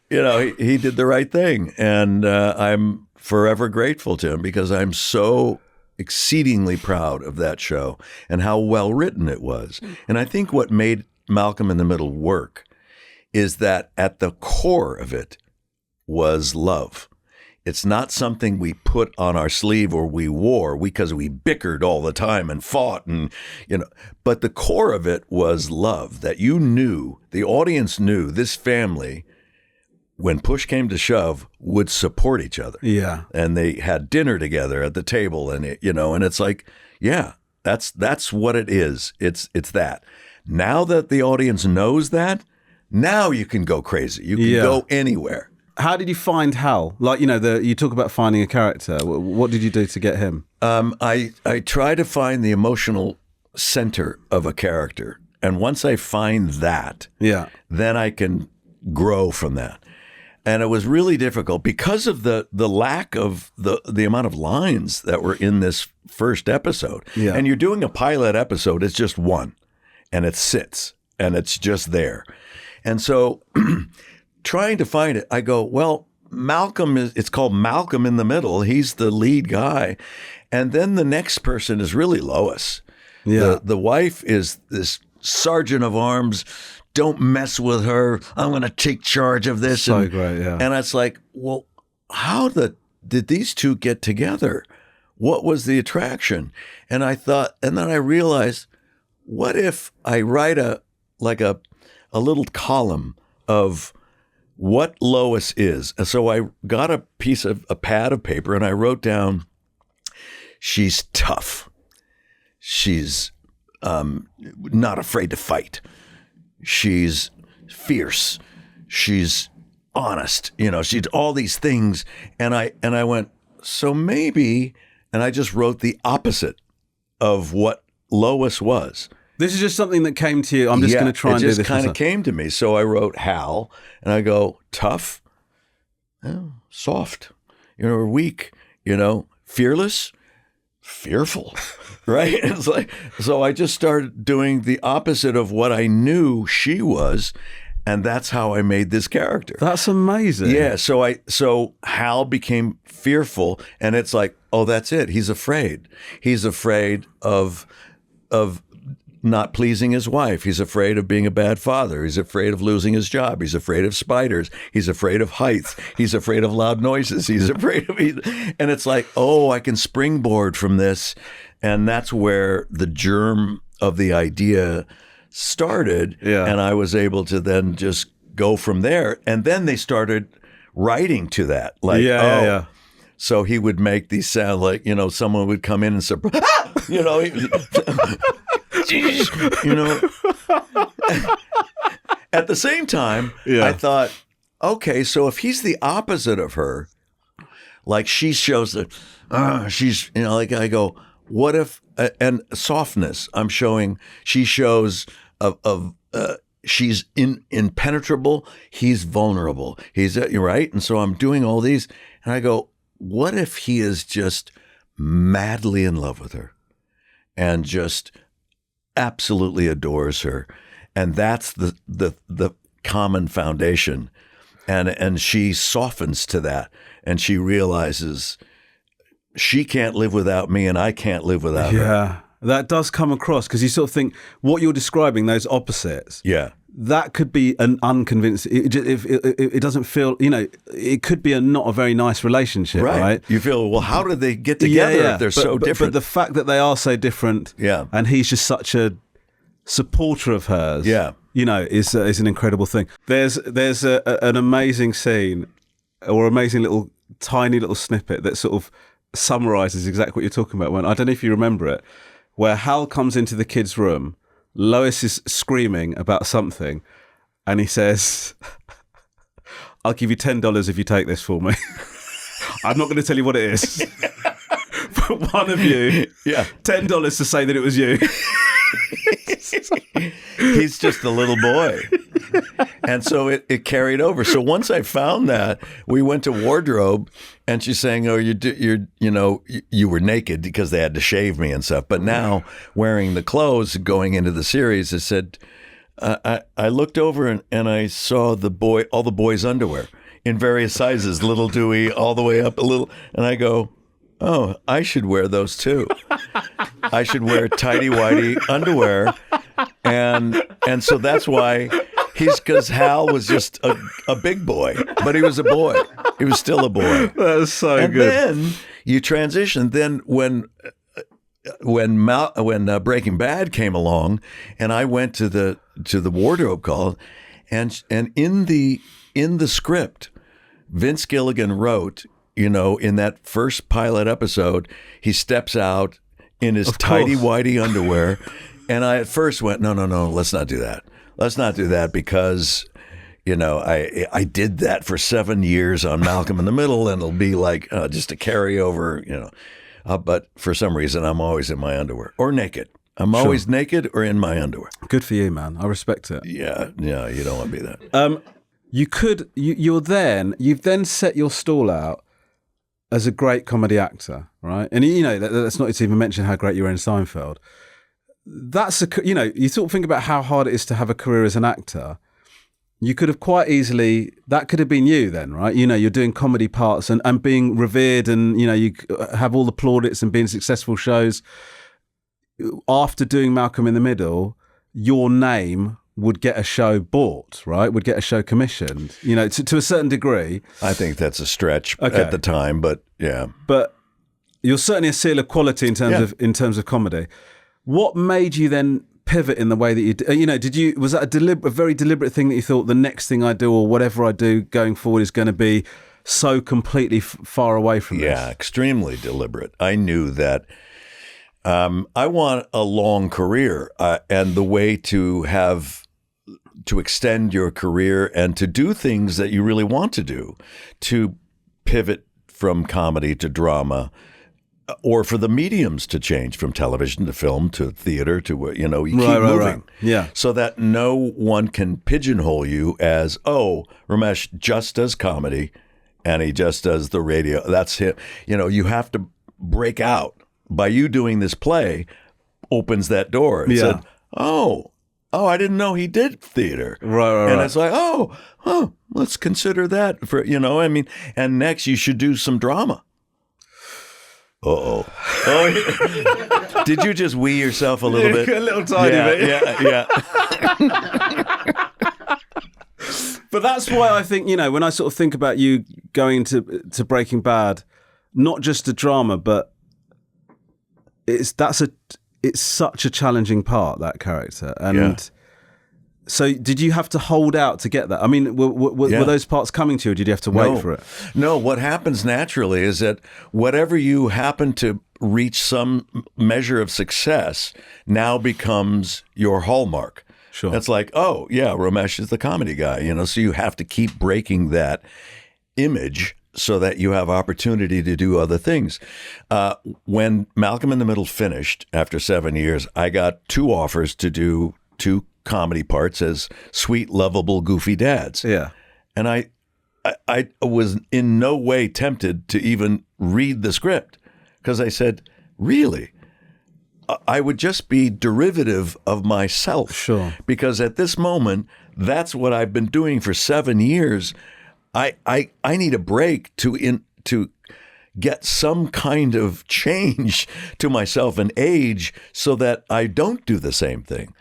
Speaker 1: he did the right thing. And I'm forever grateful to him because I'm so exceedingly proud of that show and how well written it was. And I think what made Malcolm in the Middle work is that at the core of it was love. It's not something we put on our sleeve or we wore because we bickered all the time and fought but the core of it was love, that the audience knew this family, when push came to shove, would support each other.
Speaker 2: Yeah.
Speaker 1: And they had dinner together at the table and and it's like, yeah, that's what it is. It's that. Now that the audience knows that, now you can go crazy. You can go anywhere.
Speaker 2: How did you find Hal? Like, you talk about finding a character. What did you do to get him?
Speaker 1: I try to find the emotional center of a character. And once I find that, then I can grow from that. And it was really difficult because of the lack of the amount of lines that were in this first episode.
Speaker 2: Yeah.
Speaker 1: And you're doing a pilot episode, it's just one. And it sits and it's just there. And so trying to find it, I go, well, it's called Malcolm in the Middle. He's the lead guy. And then the next person is really Lois.
Speaker 2: Yeah.
Speaker 1: The wife is this sergeant of arms. Don't mess with her. I'm going to take charge of this.
Speaker 2: So great, yeah.
Speaker 1: And it's like, well, how did these two get together? What was the attraction? And I thought, and then I realized, what if I write a little column of what Lois is? And so I got a pad of paper and I wrote down, she's tough. She's not afraid to fight. She's fierce. She's honest. She's all these things. And I went, so maybe, and I just wrote the opposite of what Lois was.
Speaker 2: This is just something that came to you. I'm just going to try and do this.
Speaker 1: It just kind of came to me. So I wrote Hal, and I go, tough, soft, or weak, fearless, fearful, right? It's like, so I just started doing the opposite of what I knew she was, and that's how I made this character.
Speaker 2: That's amazing.
Speaker 1: Yeah. So Hal became fearful, and it's like, oh, that's it. He's afraid. He's afraid of not pleasing his wife. He's afraid of being a bad father. He's afraid of losing his job. He's afraid of spiders. He's afraid of height. He's afraid of loud noises. He's afraid of, and it's like, oh, I can springboard from this. And that's where the germ of the idea started.
Speaker 2: Yeah. And
Speaker 1: I was able to then just go from there. And then they started writing to that. Like,
Speaker 2: yeah.
Speaker 1: So he would make these sound like, someone would come in and say, At the same time, I thought, okay, so if he's the opposite of her, like she shows that she's, like I go, what if, and softness, I'm showing, she shows she's impenetrable, he's vulnerable, he's right. And so I'm doing all these, and I go, what if he is just madly in love with her and just absolutely adores her, and that's the common foundation, and she softens to that, and she realizes she can't live without me, and I can't live without her.
Speaker 2: Yeah, that does come across because you sort of think what you're describing, those opposites.
Speaker 1: Yeah.
Speaker 2: That could be an unconvincing. It doesn't feel, it could be not a very nice relationship, right?
Speaker 1: You feel, well, how did they get together if they're so different?
Speaker 2: But the fact that they are so different, and he's just such a supporter of hers, is an incredible thing. There's an amazing scene, or amazing tiny little snippet that sort of summarizes exactly what you're talking about. I don't know if you remember it, where Hal comes into the kids' room. Lois is screaming about something, and he says, I'll give you $10 if you take this for me. I'm not going to tell you what it is. But one of you, $10 to say that it was you.
Speaker 1: He's just a little boy. And so it carried over. So once I found that, we went to wardrobe, and she's saying, "Oh, you were naked," because they had to shave me and stuff. But now wearing the clothes, going into the series, I said, I looked over and I saw all the boys' underwear in various sizes, little Dewey all the way up a little, and I go, "Oh, I should wear those too. I should wear tighty-whitey underwear." And so that's why because Hal was just a big boy, but he was a boy. He was still a boy.
Speaker 2: That was so
Speaker 1: and
Speaker 2: good.
Speaker 1: Then you transition. Then when Breaking Bad came along, and I went to the wardrobe call, and in the script, Vince Gilligan wrote, in that first pilot episode, he steps out in his tighty-whitey underwear. And I at first went, no, let's not do that. Let's not do that because, I did that for 7 years on Malcom in the Middle, and it'll be like just a carryover, but for some reason, I'm always in my underwear or naked. I'm always naked or in my underwear.
Speaker 2: Good for you, man. I respect it.
Speaker 1: Yeah, you don't want to be that.
Speaker 2: You've then set your stall out as a great comedy actor, right? And let's not even mention how great you were in Seinfeld. That's you sort of think about how hard it is to have a career as an actor. You could have quite easily, that could have been you then, right? You're doing comedy parts and being revered, and you have all the plaudits and being successful shows. After doing Malcolm in the Middle, your name would get a show bought, right? Would get a show commissioned, to a certain degree.
Speaker 1: I think that's a stretch at the time, but yeah.
Speaker 2: But you're certainly a seal of quality in terms of comedy. What made you then pivot in the way that you did? Was that a very deliberate thing that you thought the next thing I do or whatever I do going forward is going to be so completely far away from this?
Speaker 1: Yeah, extremely deliberate. I knew that I want a long career, and the way to extend your career and to do things that you really want to do, to pivot from comedy to drama, or for the mediums to change from television to film to theater to, you keep moving. Right.
Speaker 2: Yeah.
Speaker 1: So that no one can pigeonhole you as, Romesh just does comedy and he just does the radio. That's him. You have to break out. By you doing this play opens that door. It said, I didn't know he did theater.
Speaker 2: Right.
Speaker 1: And it's like, let's consider that for, and next you should do some drama. Oh, did you just wee yourself a little bit?
Speaker 2: A little tiny bit.
Speaker 1: Yeah.
Speaker 2: But that's why I think, when I sort of think about you going to Breaking Bad, not just a drama, but it's such a challenging part, that character. And so did you have to hold out to get that? I mean, were those parts coming to you, or did you have to wait for it?
Speaker 1: No, what happens naturally is that whatever you happen to reach some measure of success now becomes your hallmark.
Speaker 2: Sure.
Speaker 1: It's like, Romesh is the comedy guy, so you have to keep breaking that image so that you have opportunity to do other things. When Malcolm in the Middle finished after 7 years, I got 2 offers to do 2 comedy parts as sweet, lovable, goofy dads.
Speaker 2: Yeah.
Speaker 1: And I was in no way tempted to even read the script because I said, really? I would just be derivative of myself.
Speaker 2: Sure.
Speaker 1: Because at this moment, that's what I've been doing for 7 years. I need a break to get some kind of change to myself and age so that I don't do the same thing.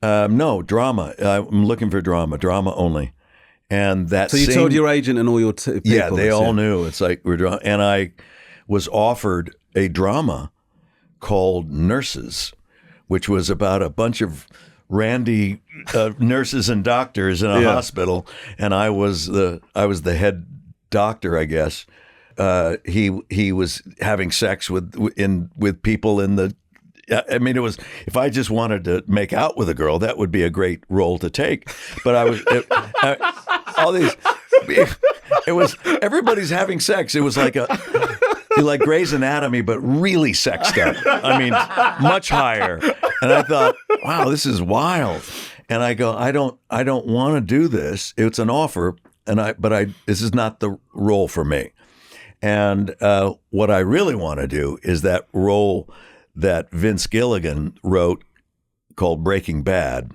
Speaker 1: No, drama. I'm looking for drama only. And that.
Speaker 2: So you told your agent and all your people?
Speaker 1: Yeah, they all knew. It's like we're drama. And I was offered a drama called Nurses, which was about a bunch of randy nurses and doctors in a hospital, and I was the head doctor, I guess. He was having sex with people in the. I mean, it was, if I just wanted to make out with a girl, that would be a great role to take. But it was everybody's having sex. It was like like Grey's Anatomy, but really sexed up. I mean, much higher. And I thought, wow, this is wild. And I go, I don't want to do this. It's an offer, but this is not the role for me. And what I really want to do is that role that Vince Gilligan wrote called Breaking Bad.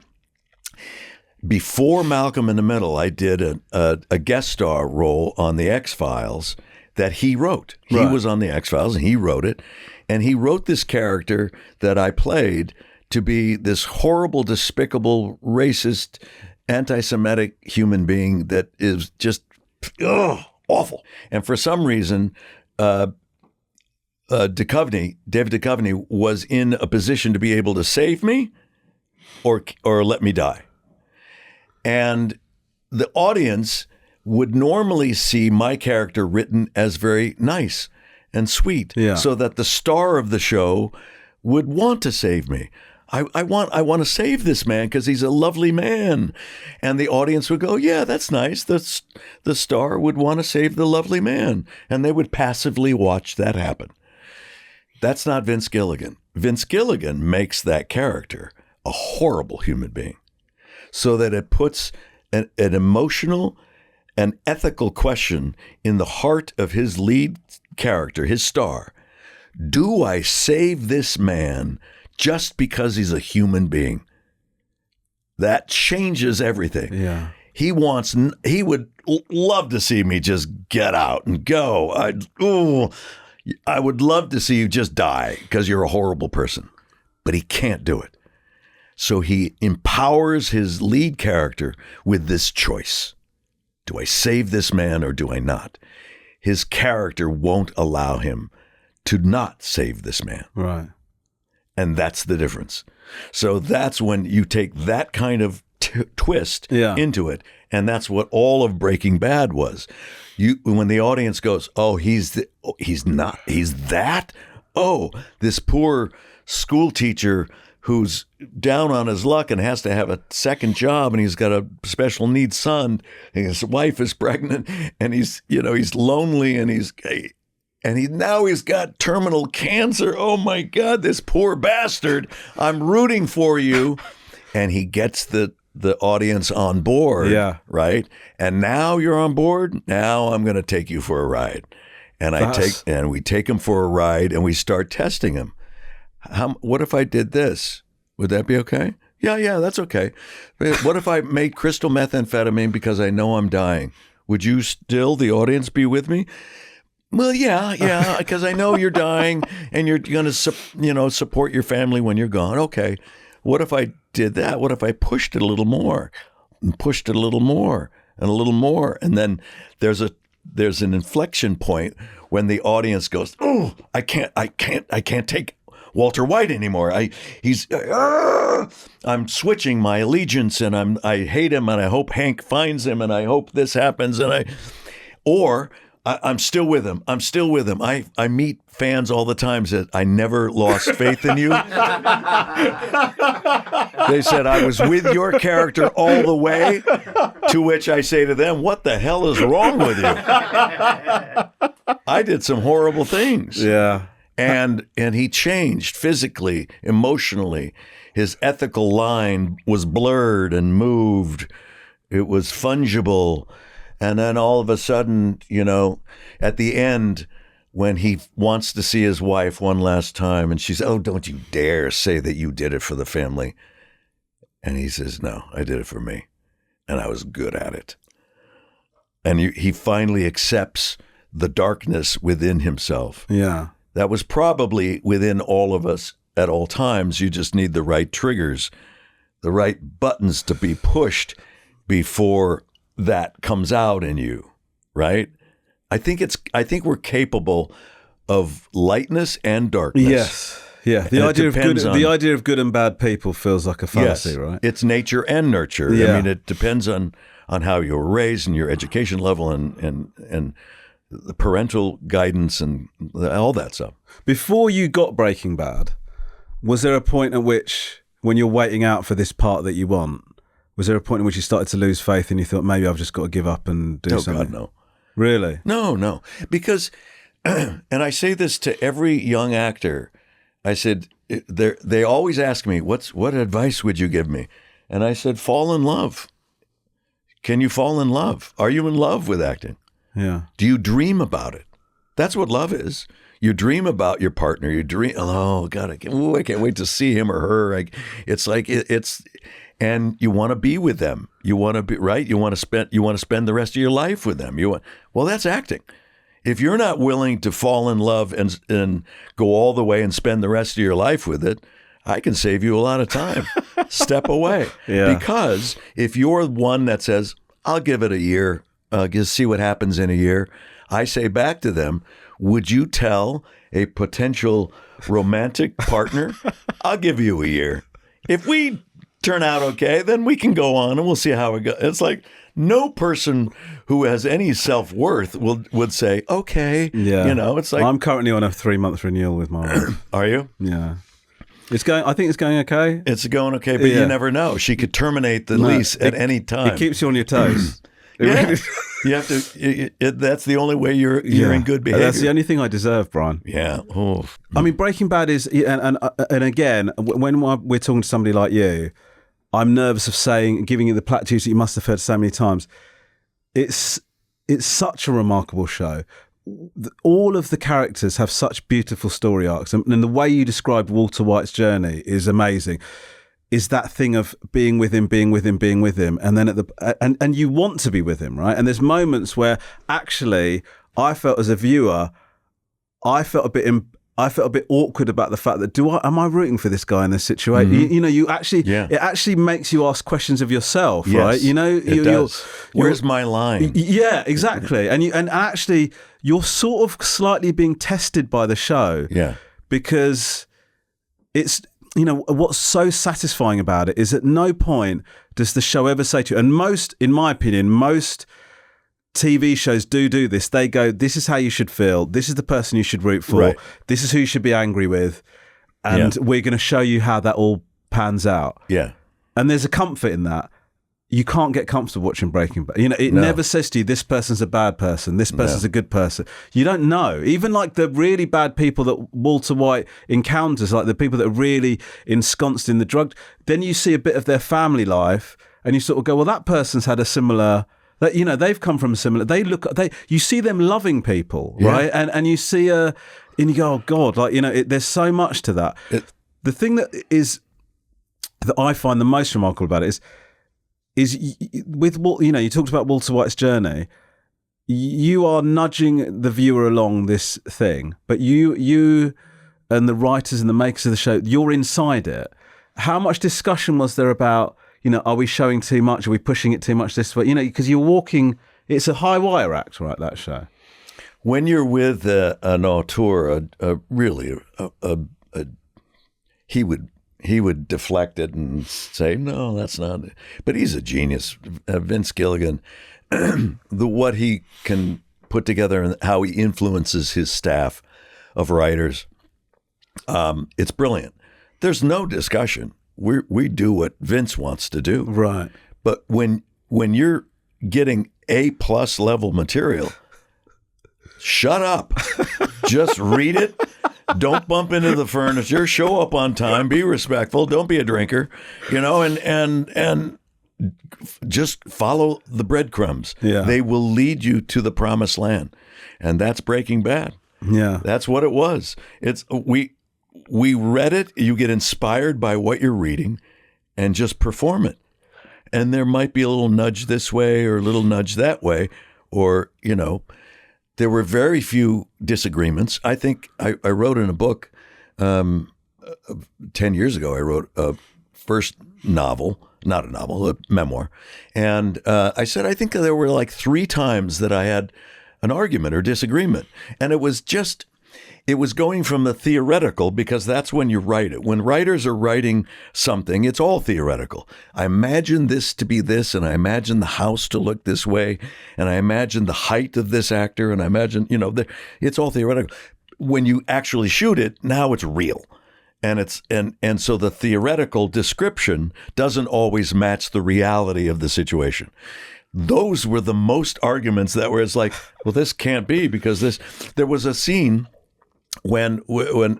Speaker 1: Before Malcolm in the Middle, I did a guest star role on The X-Files that he wrote. He was on The X-Files and he wrote it. And he wrote this character that I played to be this horrible, despicable, racist, anti-Semitic human being that is just awful. And for some reason, David Duchovny was in a position to be able to save me or let me die. And the audience would normally see my character written as very nice and sweet, so that the star of the show would want to save me. I want to save this man because he's a lovely man. And the audience would go, yeah, that's nice. The star would want to save the lovely man. And they would passively watch that happen. That's not Vince Gilligan. Vince Gilligan makes that character a horrible human being so that it puts an emotional and ethical question in the heart of his lead character, his star. Do I save this man just because he's a human being? That changes everything.
Speaker 2: Yeah.
Speaker 1: He would love to see me just get out and go. I would love to see you just die because you're a horrible person, but he can't do it. So he empowers his lead character with this choice. Do I save this man or do I not? His character won't allow him to not save this man.
Speaker 2: Right.
Speaker 1: And that's the difference. So that's when you take that kind of twist into it. And that's what all of Breaking Bad was. When the audience goes, oh, he's that? Oh, this poor school teacher who's down on his luck and has to have a second job, and he's got a special needs son, and his wife is pregnant, and he's lonely, and now he's got terminal cancer. Oh my God, this poor bastard! I'm rooting for you, and he gets the audience on board, right? And now you're on board. Now I'm going to take you for a ride, and we take him for a ride, and we start testing him. What if I did this? Would that be okay? Yeah, that's okay. What if I made crystal methamphetamine because I know I'm dying? Would you still, the audience, be with me? Well, yeah, because I know you're dying and you're going to, support your family when you're gone. Okay. What if I did that? What if I pushed it a little more and pushed it a little more and a little more? And then there's an inflection point when the audience goes, oh, I can't take Walter White anymore. I'm switching my allegiance, and I hate him, and I hope Hank finds him, and I hope this happens, and I'm still with him. I'm still with him. I meet fans all the time that I never lost faith in you. They said I was with your character all the way, to which I say to them, what the hell is wrong with you? I did some horrible things.
Speaker 2: Yeah.
Speaker 1: And he changed physically, emotionally. His ethical line was blurred and moved. It was fungible. And then all of a sudden, at the end, when he wants to see his wife one last time, and she's, oh, don't you dare say that you did it for the family. And he says, no, I did it for me. And I was good at it. And he finally accepts the darkness within himself.
Speaker 2: Yeah.
Speaker 1: That was probably within all of us at all times. You just need the right triggers, the right buttons to be pushed before that comes out in you, right? I think we're capable of lightness and darkness.
Speaker 2: Yes. Yeah. The idea of good and bad people feels like a fallacy, right?
Speaker 1: It's nature and nurture.
Speaker 2: Yeah.
Speaker 1: I mean, it depends on how you were raised and your education level and the parental guidance and all that stuff.
Speaker 2: Before you got Breaking Bad, was there a point at which, when you're waiting out for this part that you want, was there a point in which you started to lose faith and you thought, maybe I've just got to give up and do something?
Speaker 1: God, no.
Speaker 2: Really?
Speaker 1: No. Because, and I say this to every young actor, I said, they always ask me, what advice would you give me? And I said, fall in love. Can you fall in love? Are you in love with acting?
Speaker 2: Yeah.
Speaker 1: Do you dream about it? That's what love is. You dream about your partner. You dream, oh, God, I can't wait to see him or her. It's like, and you want to be with them. You want to be, right? You want to spend the rest of your life with them. Well, that's acting. If you're not willing to fall in love and go all the way and spend the rest of your life with it, I can save you a lot of time. Step away.
Speaker 2: Yeah.
Speaker 1: Because if you're one that says, I'll give it a year, just see what happens in a year, I say back to them, would you tell a potential romantic partner, I'll give you a year. If we turn out okay, then we can go on and we'll see how it goes. It's like no person who has any self-worth would say, okay.
Speaker 2: Yeah.
Speaker 1: It's like.
Speaker 2: I'm currently on a 3-month renewal with my wife.
Speaker 1: Are you?
Speaker 2: Yeah. I think it's going okay.
Speaker 1: It's going okay, but you never know. She could terminate the lease at any time.
Speaker 2: It keeps you on your toes.
Speaker 1: Yeah. You have to. That's the only way you're in good behavior.
Speaker 2: That's the only thing I deserve, Brian.
Speaker 1: Yeah. Oh.
Speaker 2: I mean, Breaking Bad is, and again, when we're talking to somebody like you, I'm nervous of giving you the platitudes that you must have heard so many times. It's such a remarkable show. All of the characters have such beautiful story arcs, and the way you described Walter White's journey is amazing. Is that thing of being with him, and then and you want to be with him, right? And there's moments where actually I felt as a viewer, I felt a bit awkward about the fact that am I rooting for this guy in this situation?
Speaker 1: Mm-hmm.
Speaker 2: It actually makes you ask questions of yourself,
Speaker 1: yes,
Speaker 2: right?
Speaker 1: It does. Where's my line?
Speaker 2: Yeah, exactly. And actually, you're sort of slightly being tested by the show, because it's. What's so satisfying about it is at no point does the show ever say to you, and in my opinion, most TV shows do this. They go, this is how you should feel. This is the person you should root for.
Speaker 1: Right.
Speaker 2: This is who you should be angry with. And we're going to show you how that all pans out.
Speaker 1: Yeah.
Speaker 2: And there's a comfort in that. You can't get comfortable watching Breaking Bad. It never says to you, this person's a bad person, this person's a good person. You don't know. Even like the really bad people that Walter White encounters, like the people that are really ensconced in the drug, then you see a bit of their family life and you sort of go, well, that person's had a similar, they've come from a similar, you see them loving people, right? And you see and you go, oh God, there's so much to that. The thing that I find the most remarkable about it is with what you talked about Walter White's journey. You are nudging the viewer along this thing, but you and the writers and the makers of the show, you're inside it. How much discussion was there about, are we showing too much? Are we pushing it too much this way? Because you're walking. It's a high wire act, right? That show.
Speaker 1: When you're with an auteur, he would deflect it and say, no, that's not it. But he's a genius. Vince Gilligan, what he can put together and how he influences his staff of writers, it's brilliant. There's no discussion. We do what Vince wants to do.
Speaker 2: Right.
Speaker 1: But when you're getting A+ level material, shut up. Just read it. Don't bump into the furniture. Show up on time. Be respectful. Don't be a drinker. And just follow the breadcrumbs.
Speaker 2: Yeah.
Speaker 1: They will lead you to the promised land, and that's Breaking Bad.
Speaker 2: Yeah,
Speaker 1: that's what it was. It's we read it. You get inspired by what you're reading, and just perform it. And there might be a little nudge this way or a little nudge that way, or there were very few disagreements. I think I wrote in a book 10 years ago. I wrote a first novel, not a novel, a memoir. And I said, I think there were like 3 times that I had an argument or disagreement. And it was going from the theoretical, because that's when you write it. When writers are writing something, it's all theoretical. I imagine this to be this, and I imagine the house to look this way, and I imagine the height of this actor, and I imagine, it's all theoretical. When you actually shoot it, now it's real. And so the theoretical description doesn't always match the reality of the situation. Those were the most arguments that were, it's like, well, this can't be, because there was a scene when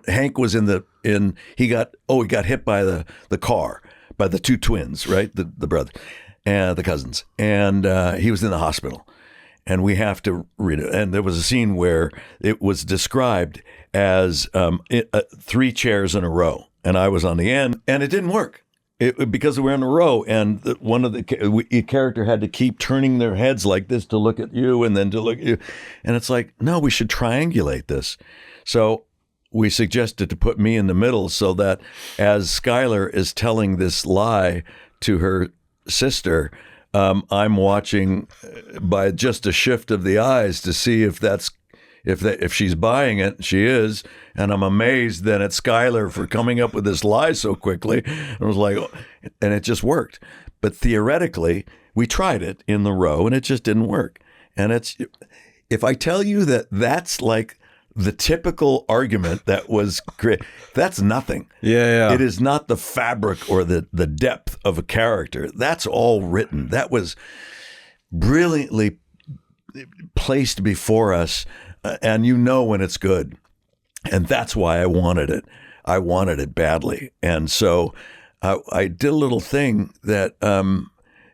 Speaker 1: Hank was he got hit by the car, by the two twins, right? The brother and the cousins. And he was in the hospital. And we have to read it. And there was a scene where it was described as 3 chairs in a row. And I was on the end, and it didn't work. Because we're in a row, and one of the character had to keep turning their heads like this to look at you and then to look at you. And it's like, no, we should triangulate this. So we suggested to put me in the middle so that as Skylar is telling this lie to her sister, I'm watching by just a shift of the eyes to see if she's buying it. She is, and I'm amazed then at Skylar for coming up with this lie so quickly. I was like, and it just worked. But theoretically, we tried it in the row, and it just didn't work. And if I tell you that that's like the typical argument that was created, that's nothing.
Speaker 2: Yeah.
Speaker 1: It is not the fabric or the depth of a character. That's all written. That was brilliantly placed before us. And you know when it's good. And that's why I wanted it. I wanted it badly. And so I did a little thing that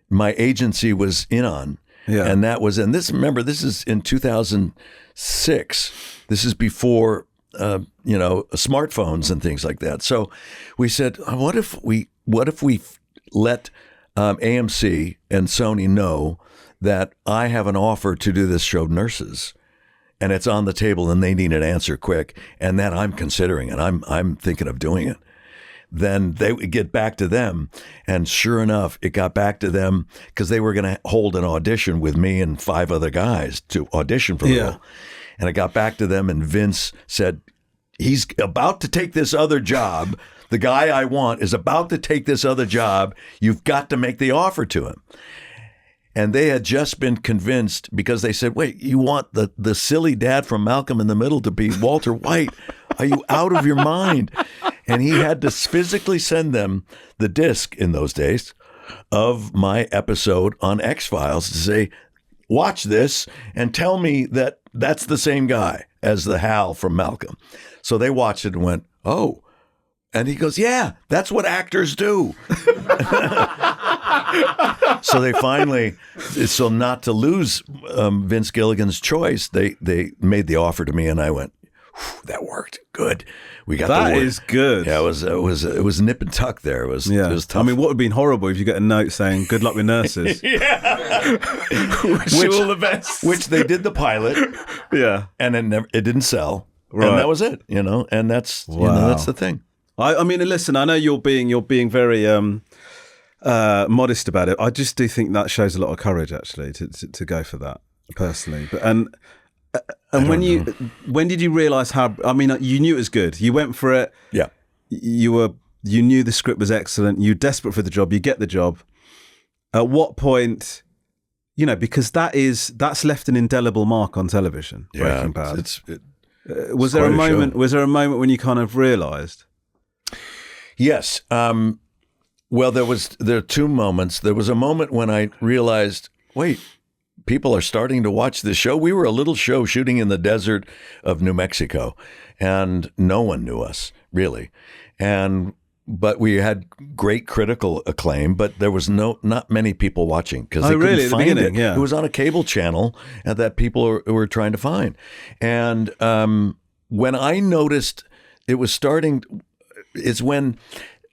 Speaker 1: my agency was in on. Yeah. And that was, and this, remember, this is in 2006. This is before, smartphones and things like that. So we said, what if we let AMC and Sony know that I have an offer to do this show, Nurses, and it's on the table and they need an answer quick, and that I'm considering it. I'm thinking of doing it. Then they would get back to them. And sure enough, it got back to them because they were going to hold an audition with me and 5 other guys to audition for the role. And it got back to them, and Vince said, he's about to take this other job. The guy I want is about to take this other job. You've got to make the offer to him. And they had just been convinced because they said, wait, you want the silly dad from Malcolm in the Middle to be Walter White? Are you out of your mind? And he had to physically send them the disc in those days of my episode on X-Files to say, watch this and tell me that that's the same guy as the Hal from Malcolm. So they watched it and went, oh. And he goes, yeah, that's what actors do. So they finally, so not to lose Vince Gilligan's choice, they made the offer to me, and I went, that worked. Good. We got
Speaker 2: that
Speaker 1: the word.
Speaker 2: Is good.
Speaker 1: Yeah, it was nip and tuck there. It was tough.
Speaker 2: I mean, what would have been horrible if you get a note saying "Good luck with Nurses." Wish you all the best.
Speaker 1: Which they did the pilot.
Speaker 2: Yeah,
Speaker 1: and it didn't sell.
Speaker 2: Right.
Speaker 1: And that was it. And that's that's the thing.
Speaker 2: I mean, listen. I know you're being very modest about it. I just do think that shows a lot of courage, actually, to go for that personally. But and when did you realize how? I mean, you knew it was good. You went for it.
Speaker 1: Yeah.
Speaker 2: You knew the script was excellent. You're desperate for the job. You get the job. At what point? Because that's left an indelible mark on television. Breaking Bad. Was there a moment? Was there a moment when you kind of realized?
Speaker 1: Yes. Well, there are 2 moments. There was a moment when I realized, wait, people are starting to watch this show. We were a little show shooting in the desert of New Mexico, and no one knew us, really. But we had great critical acclaim, but there was not many people watching because they couldn't find it.
Speaker 2: Yeah.
Speaker 1: It was on a cable channel that people were trying to find. And when I noticed it was starting, it's when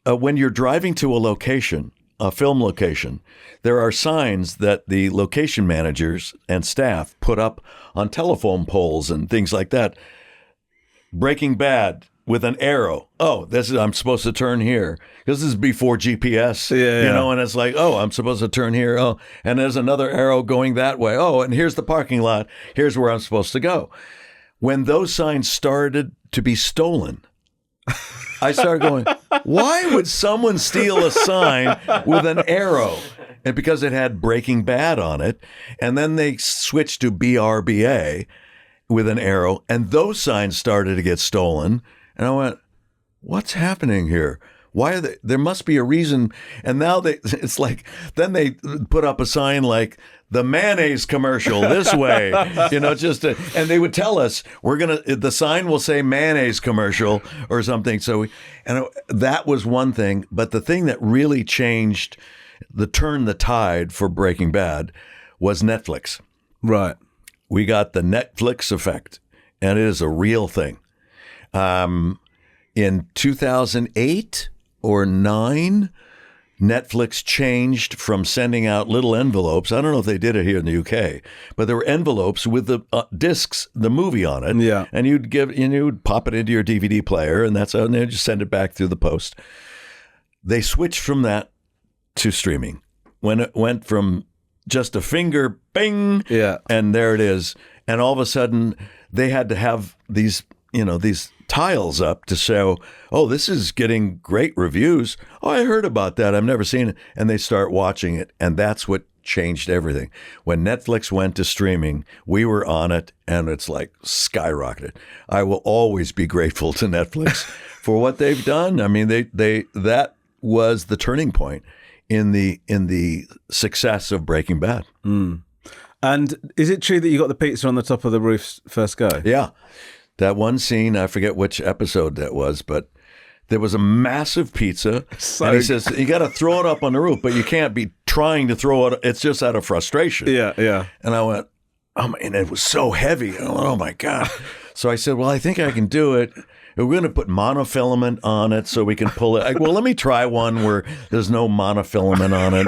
Speaker 1: you're driving to a location, a film location, there are signs that the location managers and staff put up on telephone poles and things like that. Breaking Bad with an arrow. Oh, I'm supposed to turn here. Because this is before GPS, and it's like, oh, I'm supposed to turn here. Oh, and there's another arrow going that way. Oh, and here's the parking lot. Here's where I'm supposed to go. When those signs started to be stolen, I started going, why would someone steal a sign with an arrow? And because it had Breaking Bad on it. And then they switched to BRBA with an arrow. And those signs started to get stolen. And I went, what's happening here? Why are they? There must be a reason. And now it's like, then they put up a sign like the mayonnaise commercial this way, and they would tell us the sign will say mayonnaise commercial or something. So, that was one thing. But the thing that really changed turned the tide for Breaking Bad was Netflix.
Speaker 2: Right.
Speaker 1: We got the Netflix effect, and it is a real thing. In 2008 or 9, Netflix changed from sending out little envelopes. I don't know if they did it here in the UK, but there were envelopes with the discs, the movie on it.
Speaker 2: Yeah.
Speaker 1: And you'd pop it into your DVD player, and that's how they just send it back through the post. They switched from that to streaming. When it went from just a finger, bing, and there it is. And all of a sudden, they had to have these tiles up to show, oh, this is getting great reviews. Oh, I heard about that. I've never seen it. And they start watching it. And that's what changed everything. When Netflix went to streaming, we were on it, and it's like skyrocketed. I will always be grateful to Netflix for what they've done. I mean, that was the turning point in the success of Breaking Bad.
Speaker 2: Mm. And is it true that you got the pizza on the top of the roof first go?
Speaker 1: Yeah. That one scene, I forget which episode that was, but there was a massive pizza. And he says, you got to throw it up on the roof, but you can't be trying to throw it. It's just out of frustration.
Speaker 2: Yeah.
Speaker 1: And I went, and it was so heavy. And I went, oh, my God. So I said, well, I think I can do it. We're going to put monofilament on it so we can pull it. Well, let me try one where there's no monofilament on it.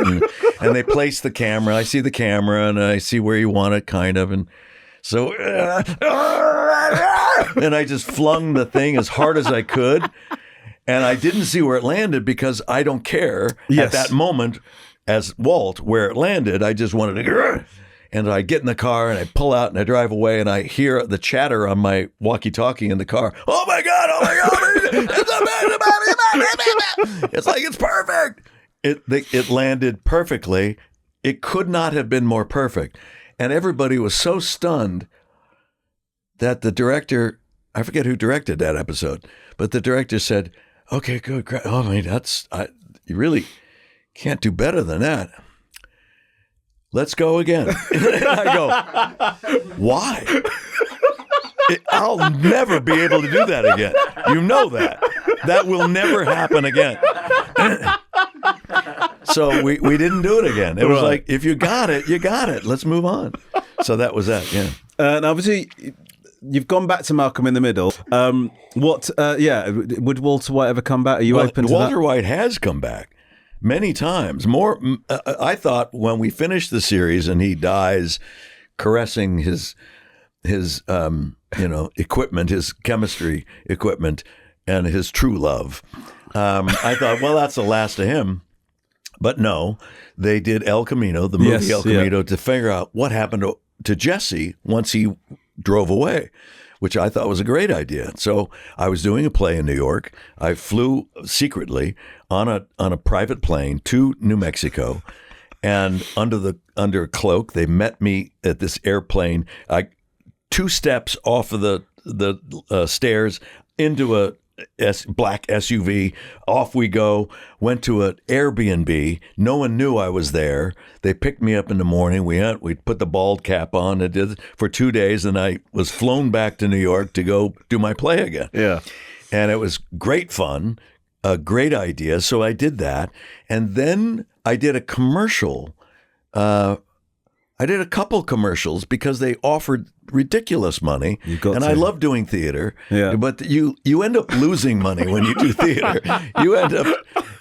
Speaker 1: And they place the camera. I see the camera, and I see where you want it, kind of. And so, and I just flung the thing as hard as I could. And I didn't see where it landed because I don't care at that moment as Walt where it landed. I just wanted to. And I get in the car and I pull out and I drive away, and I hear the chatter on my walkie-talkie in the car. Oh my God! It's like, it's perfect. It landed perfectly. It could not have been more perfect. And everybody was so stunned that the director, I forget who directed that episode, but the director said, okay, good. Oh, I mean, you really can't do better than that. Let's go again. And I go, why? I'll never be able to do that again. You know that. That will never happen again. So we didn't do it again. It was like, if you got it, you got it. Let's move on. So that was that, yeah.
Speaker 2: And obviously, you've gone back to Malcolm in the Middle. Would Walter White ever come back? Are you open to that?
Speaker 1: Walter White has come back many times. More, I thought when we finished the series and he dies caressing his equipment, his chemistry equipment, and his true love. I thought, well, that's the last of him. But no, they did El Camino, the movie El Camino, to figure out what happened to Jesse once he drove away, which I thought was a great idea. So I was doing a play in New York. I flew secretly on a private plane to New Mexico, and under a cloak, they met me at this airplane. 2 steps off of the stairs into a black SUV. Off we go. Went to an Airbnb. No one knew I was there. They picked me up in the morning. We put the bald cap on. I did for 2 days, and I was flown back to New York to go do my play again.
Speaker 2: Yeah,
Speaker 1: and it was great fun, a great idea. So I did that, and then I did a commercial. I did a couple commercials because they offered ridiculous money, I love doing theater.
Speaker 2: Yeah.
Speaker 1: But you end up losing money when you do theater.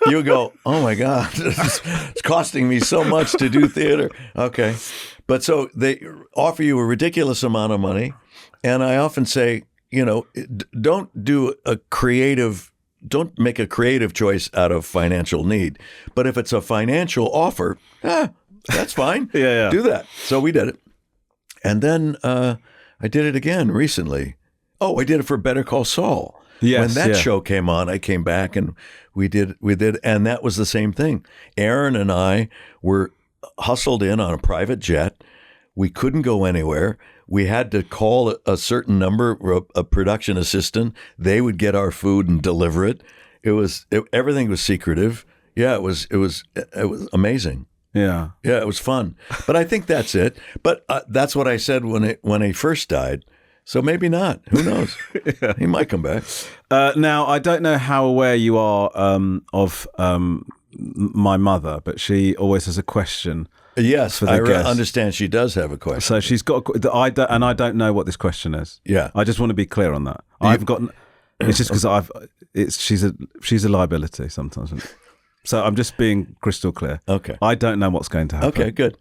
Speaker 1: You go, oh my God, it's costing me so much to do theater. Okay, but so they offer you a ridiculous amount of money, and I often say, don't make a creative choice out of financial need. But if it's a financial offer, that's fine.
Speaker 2: Yeah.
Speaker 1: Do that. So we did it. And then I did it again recently. Oh, I did it for Better Call Saul.
Speaker 2: Yes,
Speaker 1: when that show came on, I came back and we did, and that was the same thing. Aaron and I were hustled in on a private jet. We couldn't go anywhere. We had to call a certain number, a production assistant. They would get our food and deliver it. Everything was secretive. Yeah, it was amazing.
Speaker 2: Yeah.
Speaker 1: Yeah, it was fun. But I think that's it. But that's what I said when he first died. So maybe not. Who knows? He might come back.
Speaker 2: Now, I don't know how aware you are of my mother, but she always has a question.
Speaker 1: Yes,
Speaker 2: for the
Speaker 1: I
Speaker 2: guest.
Speaker 1: Understand she does have a question.
Speaker 2: So she's got. I don't know what this question is.
Speaker 1: Yeah.
Speaker 2: I just want to be clear on that. I've got. It's just because she's a liability sometimes. So I'm just being crystal clear.
Speaker 1: Okay.
Speaker 2: I don't know what's going to happen.
Speaker 1: Okay, good.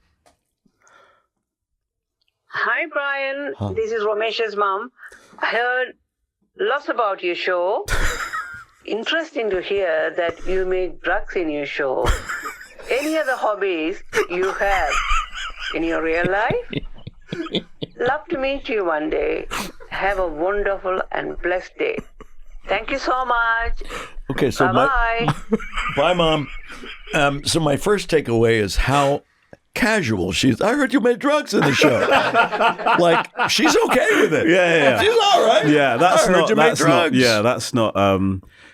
Speaker 5: Hi, Brian. This is Romesh's mom. I heard lots about your show. Interesting to hear that you make drugs in your show. Any other hobbies you have in your real life? Love to meet you one day. Have a wonderful and blessed day. Thank you so much.
Speaker 1: Okay, so
Speaker 5: Bye-bye.
Speaker 1: Bye, Mom. So my first takeaway is how casual she is. I heard you made drugs in the show. Like, she's okay with it.
Speaker 2: Yeah.
Speaker 1: She's all right.
Speaker 2: Yeah,
Speaker 1: I heard you made drugs.
Speaker 2: That's not.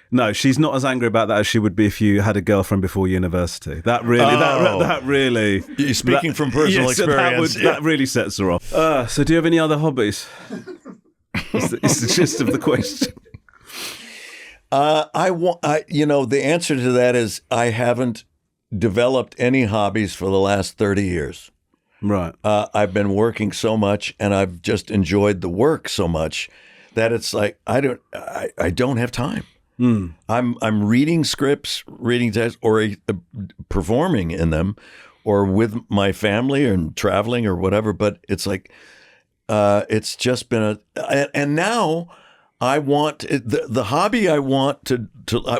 Speaker 2: No, she's not as angry about that as she would be if you had a girlfriend before university. That really.
Speaker 1: You're speaking from personal experience.
Speaker 2: That really sets her off. So, do you have any other hobbies? It's the gist of the question.
Speaker 1: The answer to that is I haven't developed any hobbies for the last 30 years.
Speaker 2: Right.
Speaker 1: I've been working so much, and I've just enjoyed the work so much that it's like I don't have time. I'm reading scripts, reading texts, or performing in them, or with my family and traveling or whatever. But it's like it's just been and now. I want the hobby I want to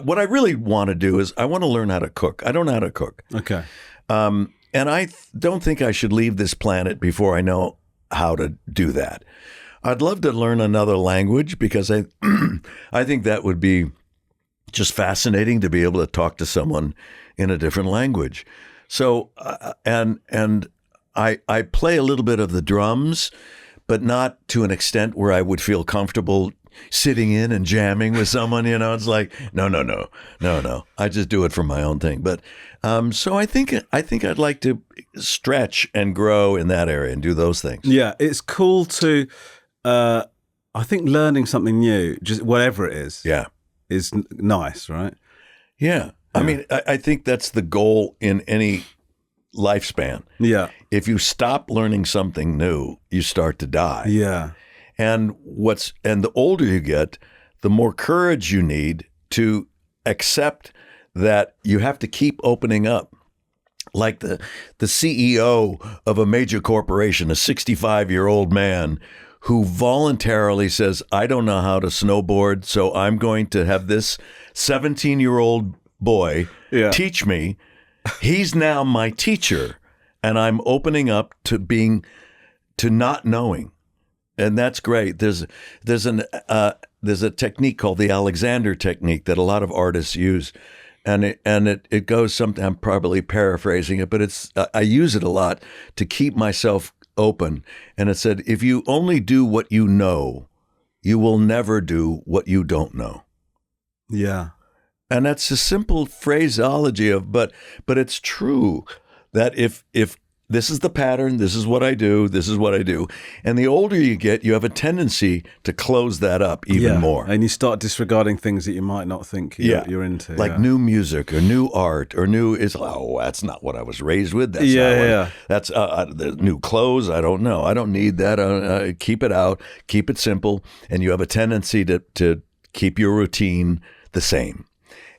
Speaker 1: what I really want to do is I want to learn how to cook. I don't know how to cook.
Speaker 2: Okay.
Speaker 1: And I don't think I should leave this planet before I know how to do that. I'd love to learn another language because I think that would be just fascinating to be able to talk to someone in a different language. So and I play a little bit of the drums, but not to an extent where I would feel comfortable sitting in and jamming with someone. It's like, no. I just do it for my own thing. But so I think I'd like to stretch and grow in that area and do those things.
Speaker 2: Yeah, it's cool to, I think learning something new, just whatever it is, is nice, right?
Speaker 1: Yeah. I mean, I think that's the goal in any lifespan.
Speaker 2: Yeah.
Speaker 1: If you stop learning something new, you start to die.
Speaker 2: Yeah.
Speaker 1: And the older you get, the more courage you need to accept that you have to keep opening up. Like the CEO of a major corporation, a 65-year-old man who voluntarily says, I don't know how to snowboard, so I'm going to have this 17-year-old boy teach me. He's now my teacher, and I'm opening up to not knowing. And that's great. There's a technique called the Alexander technique that a lot of artists use, and it goes something. I'm probably paraphrasing it, but I use it a lot to keep myself open. And it said, if you only do what you know, you will never do what you don't know.
Speaker 2: Yeah,
Speaker 1: and that's a simple phraseology but it's true that if this is the pattern, this is what I do, this is what I do. And the older you get, you have a tendency to close that up even more.
Speaker 2: And you start disregarding things that you might not think you're into.
Speaker 1: Like new music or new art or that's not what I was raised with. That's that's the new clothes. I don't know. I don't need that. Keep it out, keep it simple. And you have a tendency to keep your routine the same.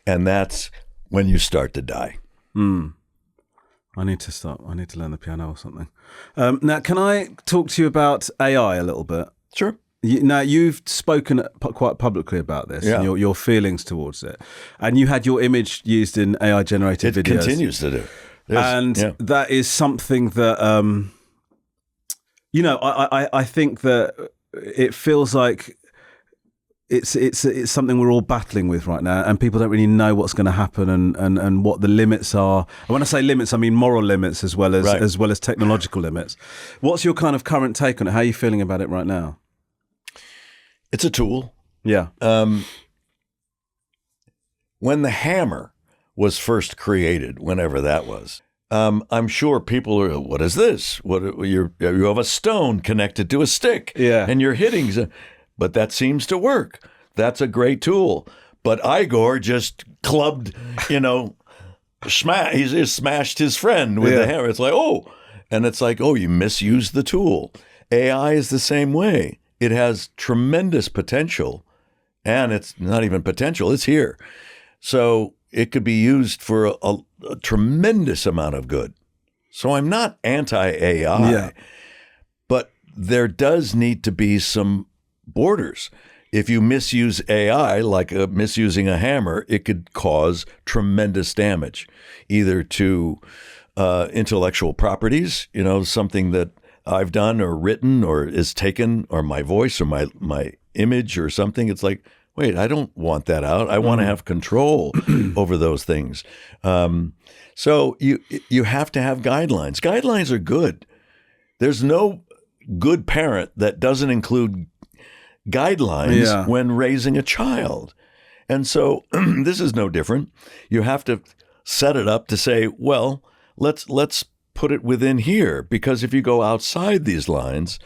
Speaker 1: And that's when you start to die.
Speaker 2: I need to learn the piano or something. Now, can I talk to you about AI a little bit?
Speaker 1: Sure.
Speaker 2: Now, you've spoken quite publicly about this and your feelings towards it. And you had your image used in AI-generated videos.
Speaker 1: It continues to do.
Speaker 2: That is something that, I think that it feels like it's something we're all battling with right now, and people don't really know what's going to happen and what the limits are. And when I say limits, I mean moral limits as well as technological limits. What's your kind of current take on it? How are you feeling about it right now?
Speaker 1: It's a tool.
Speaker 2: Yeah.
Speaker 1: when the hammer was first created, whenever that was, I'm sure people are, what is this? You have a stone connected to a stick, and you're hitting, but that seems to work. That's a great tool. But Igor just clubbed, he just smashed his friend with the hammer. It's like, and it's like, you misused the tool. AI is the same way. It has tremendous potential, and it's not even potential, it's here. So it could be used for a tremendous amount of good. So I'm not anti-AI, but there does need to be some borders. If you misuse AI, like misusing a hammer, it could cause tremendous damage, either to intellectual properties, something that I've done or written or is taken, or my voice or my image or something. It's like, wait, I don't want that out. I want to have control over those things. So you have to have guidelines. Guidelines are good. There's no good parent that doesn't include guidelines when raising a child. And so this is no different. You have to set it up to say, well, let's put it within here, because if you go outside these lines,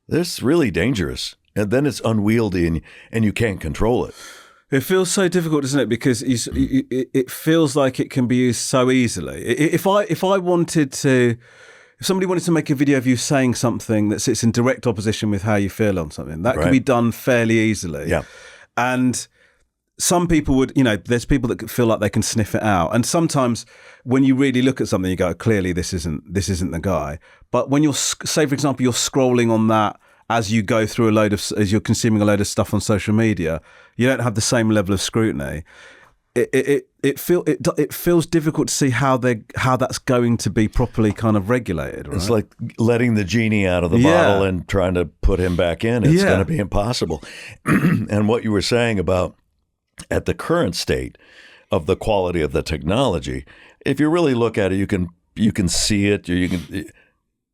Speaker 1: that's really dangerous. And then it's unwieldy and you can't control it.
Speaker 2: It feels so difficult, doesn't it? Because it feels like it can be used so easily. If somebody wanted to make a video of you saying something that sits in direct opposition with how you feel on something, that can be done fairly easily. Yeah. And some people would, there's people that feel like they can sniff it out. And sometimes when you really look at something, you go, clearly this isn't the guy. But when say, for example, you're scrolling on that as you go through as you're consuming a load of stuff on social media, you don't have the same level of scrutiny. It feels difficult to see how that's going to be properly kind of regulated. Right?
Speaker 1: It's like letting the genie out of the bottle and trying to put him back in. It's going to be impossible. And what you were saying about at the current state of the quality of the technology, if you really look at it, you can see it.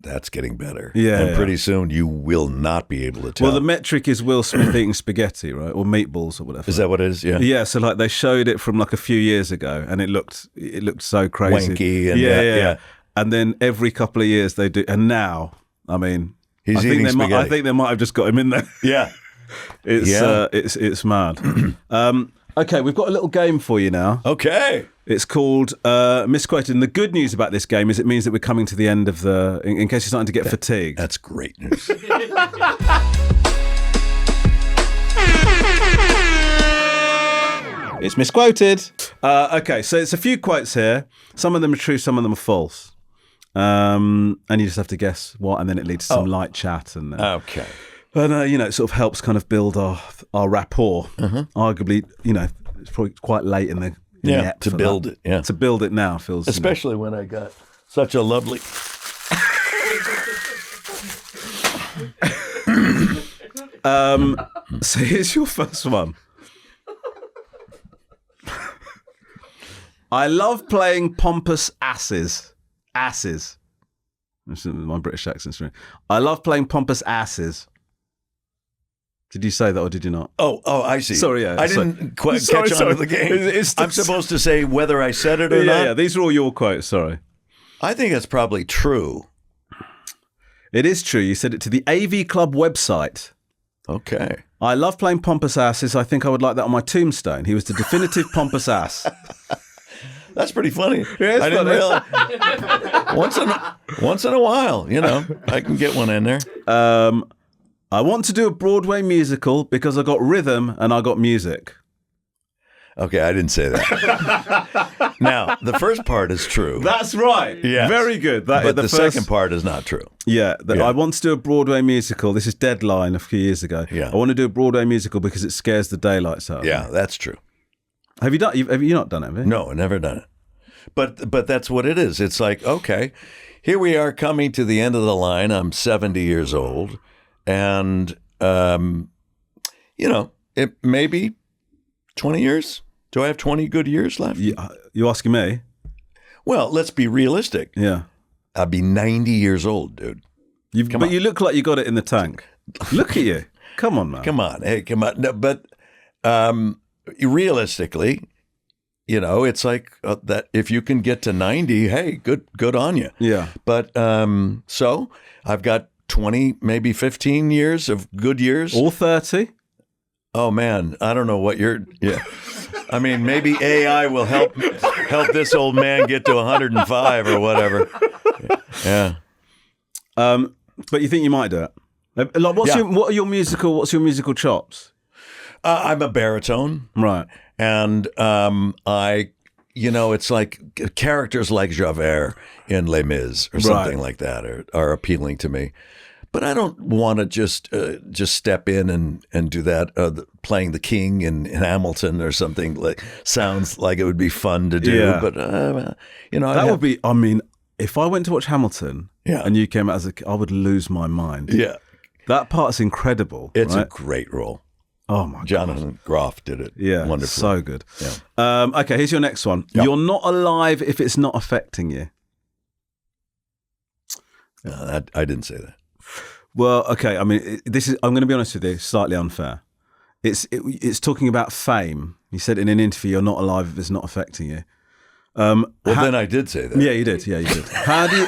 Speaker 1: That's getting better. Yeah. And pretty soon you will not be able to tell.
Speaker 2: Well, the metric is Will Smith eating spaghetti, right? Or meatballs or whatever.
Speaker 1: Is that what it is? Yeah.
Speaker 2: Yeah. So like they showed it from like a few years ago and it looked so crazy.
Speaker 1: Wanky. And yeah.
Speaker 2: And then every couple of years they do. And now, I mean,
Speaker 1: he's eating spaghetti.
Speaker 2: I think they might have just got him in there.
Speaker 1: Yeah.
Speaker 2: It's mad. Okay, we've got a little game for you now.
Speaker 1: Okay.
Speaker 2: It's called Misquoted. And the good news about this game is it means that we're coming to the end of in case you're starting to get fatigued.
Speaker 1: That's great news.
Speaker 2: It's Misquoted. Okay, so it's a few quotes here. Some of them are true, some of them are false. And you just have to guess what, and then it leads to some light chat. And
Speaker 1: okay.
Speaker 2: But, it sort of helps kind of build our rapport. Arguably, it's probably quite late in the
Speaker 1: to build it. Yeah.
Speaker 2: To build it now feels...
Speaker 1: Especially when I got such a lovely...
Speaker 2: So here's your first one. I love playing pompous asses. Asses. My British accent's right. I love playing pompous asses. Did you say that or did you not?
Speaker 1: Oh, I see.
Speaker 2: Sorry, yeah.
Speaker 1: I didn't quite catch on to the game. I'm supposed to say whether I said it or not?
Speaker 2: Yeah, these are all your quotes, sorry.
Speaker 1: I think it's probably true.
Speaker 2: It is true. You said it to the AV Club website.
Speaker 1: Okay.
Speaker 2: I love playing pompous asses. I think I would like that on my tombstone. He was the definitive pompous ass.
Speaker 1: That's pretty funny.
Speaker 2: Yeah,
Speaker 1: I didn't realize. Once in a while, I can get one in there.
Speaker 2: I want to do a Broadway musical because I got rhythm and I got music.
Speaker 1: Okay, I didn't say that. Now, the first part is true.
Speaker 2: That's right.
Speaker 1: Yes.
Speaker 2: Very good.
Speaker 1: But the second part is not true.
Speaker 2: Yeah, I want to do a Broadway musical. This is Deadline a few years ago.
Speaker 1: Yeah.
Speaker 2: I want to do a Broadway musical because it scares the daylights out of me.
Speaker 1: Yeah, that's true.
Speaker 2: Have you not done it? Have you?
Speaker 1: No, I've never done it. But that's what it is. It's like, okay, here we are coming to the end of the line. I'm 70 years old. And, it may be 20 years. Do I have 20 good years left?
Speaker 2: You asking me?
Speaker 1: Well, let's be realistic.
Speaker 2: Yeah.
Speaker 1: I'll be 90 years old, dude.
Speaker 2: But you look like you got it in the tank. Look at you. Come on, man.
Speaker 1: Come on. Hey, come on. No, but realistically, it's like that. If you can get to 90, hey, good on you.
Speaker 2: Yeah.
Speaker 1: But so I've got 20, maybe 15 years of good years.
Speaker 2: All 30?
Speaker 1: Oh man, I don't know what you're. Yeah, I mean, maybe AI will help this old man get to 105 or whatever. Yeah.
Speaker 2: But you think you might do it? Like, what's your musical chops?
Speaker 1: I'm a baritone,
Speaker 2: Right.
Speaker 1: and it's like characters like Javert in Les Mis or something like that are appealing to me. But I don't want to just step in and do that. Playing the king in Hamilton or something sounds like it would be fun to do.
Speaker 2: Yeah.
Speaker 1: But
Speaker 2: that would be. I mean, if I went to watch Hamilton, and you came out as I would lose my mind.
Speaker 1: Yeah,
Speaker 2: that part's incredible.
Speaker 1: It's
Speaker 2: right?
Speaker 1: a great role.
Speaker 2: Oh my god,
Speaker 1: Jonathan Groff did it.
Speaker 2: Yeah,
Speaker 1: wonderful.
Speaker 2: So good.
Speaker 1: Yeah.
Speaker 2: Okay, here's your next one.
Speaker 1: Yep.
Speaker 2: You're not alive if it's not affecting you.
Speaker 1: I didn't say that.
Speaker 2: Well, okay. I mean, I'm going to be honest with you. Slightly unfair. It's talking about fame. You said in an interview, "You're not alive if it's not affecting you."
Speaker 1: Then I did say that.
Speaker 2: Yeah, you did. Yeah, you did. How do you?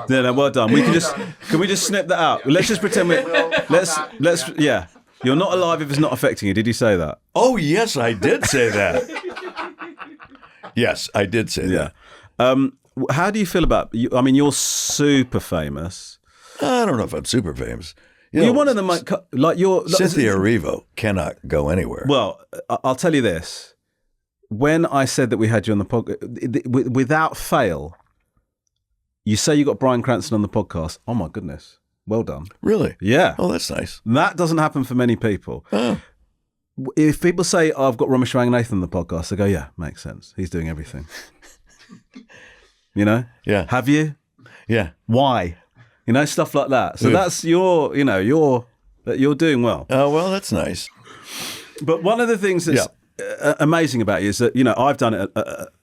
Speaker 2: No, well done. Can we just snip that out? Let's just pretend let's. Yeah, you're not alive if it's not affecting you. Did you say that?
Speaker 1: Oh yes, I did say that. Yes, I did say that.
Speaker 2: How do you feel about? I mean, you're super famous.
Speaker 1: I don't know if I'm super famous.
Speaker 2: You're one of the
Speaker 1: Cynthia Erivo cannot go anywhere.
Speaker 2: Well, I'll tell you this. When I said that we had you on the podcast, without fail, you say you got Bryan Cranston on the podcast. Oh my goodness. Well done.
Speaker 1: Really?
Speaker 2: Yeah.
Speaker 1: Oh, that's nice.
Speaker 2: That doesn't happen for many people.
Speaker 1: Oh.
Speaker 2: If people say, I've got Romesh Ranganathan on the podcast, I go, yeah, makes sense. He's doing everything.
Speaker 1: Yeah.
Speaker 2: Have you?
Speaker 1: Yeah.
Speaker 2: Why? Stuff like that. So that's you're doing well.
Speaker 1: Oh, well, that's nice.
Speaker 2: But one of the things that's amazing about you is that, I've done it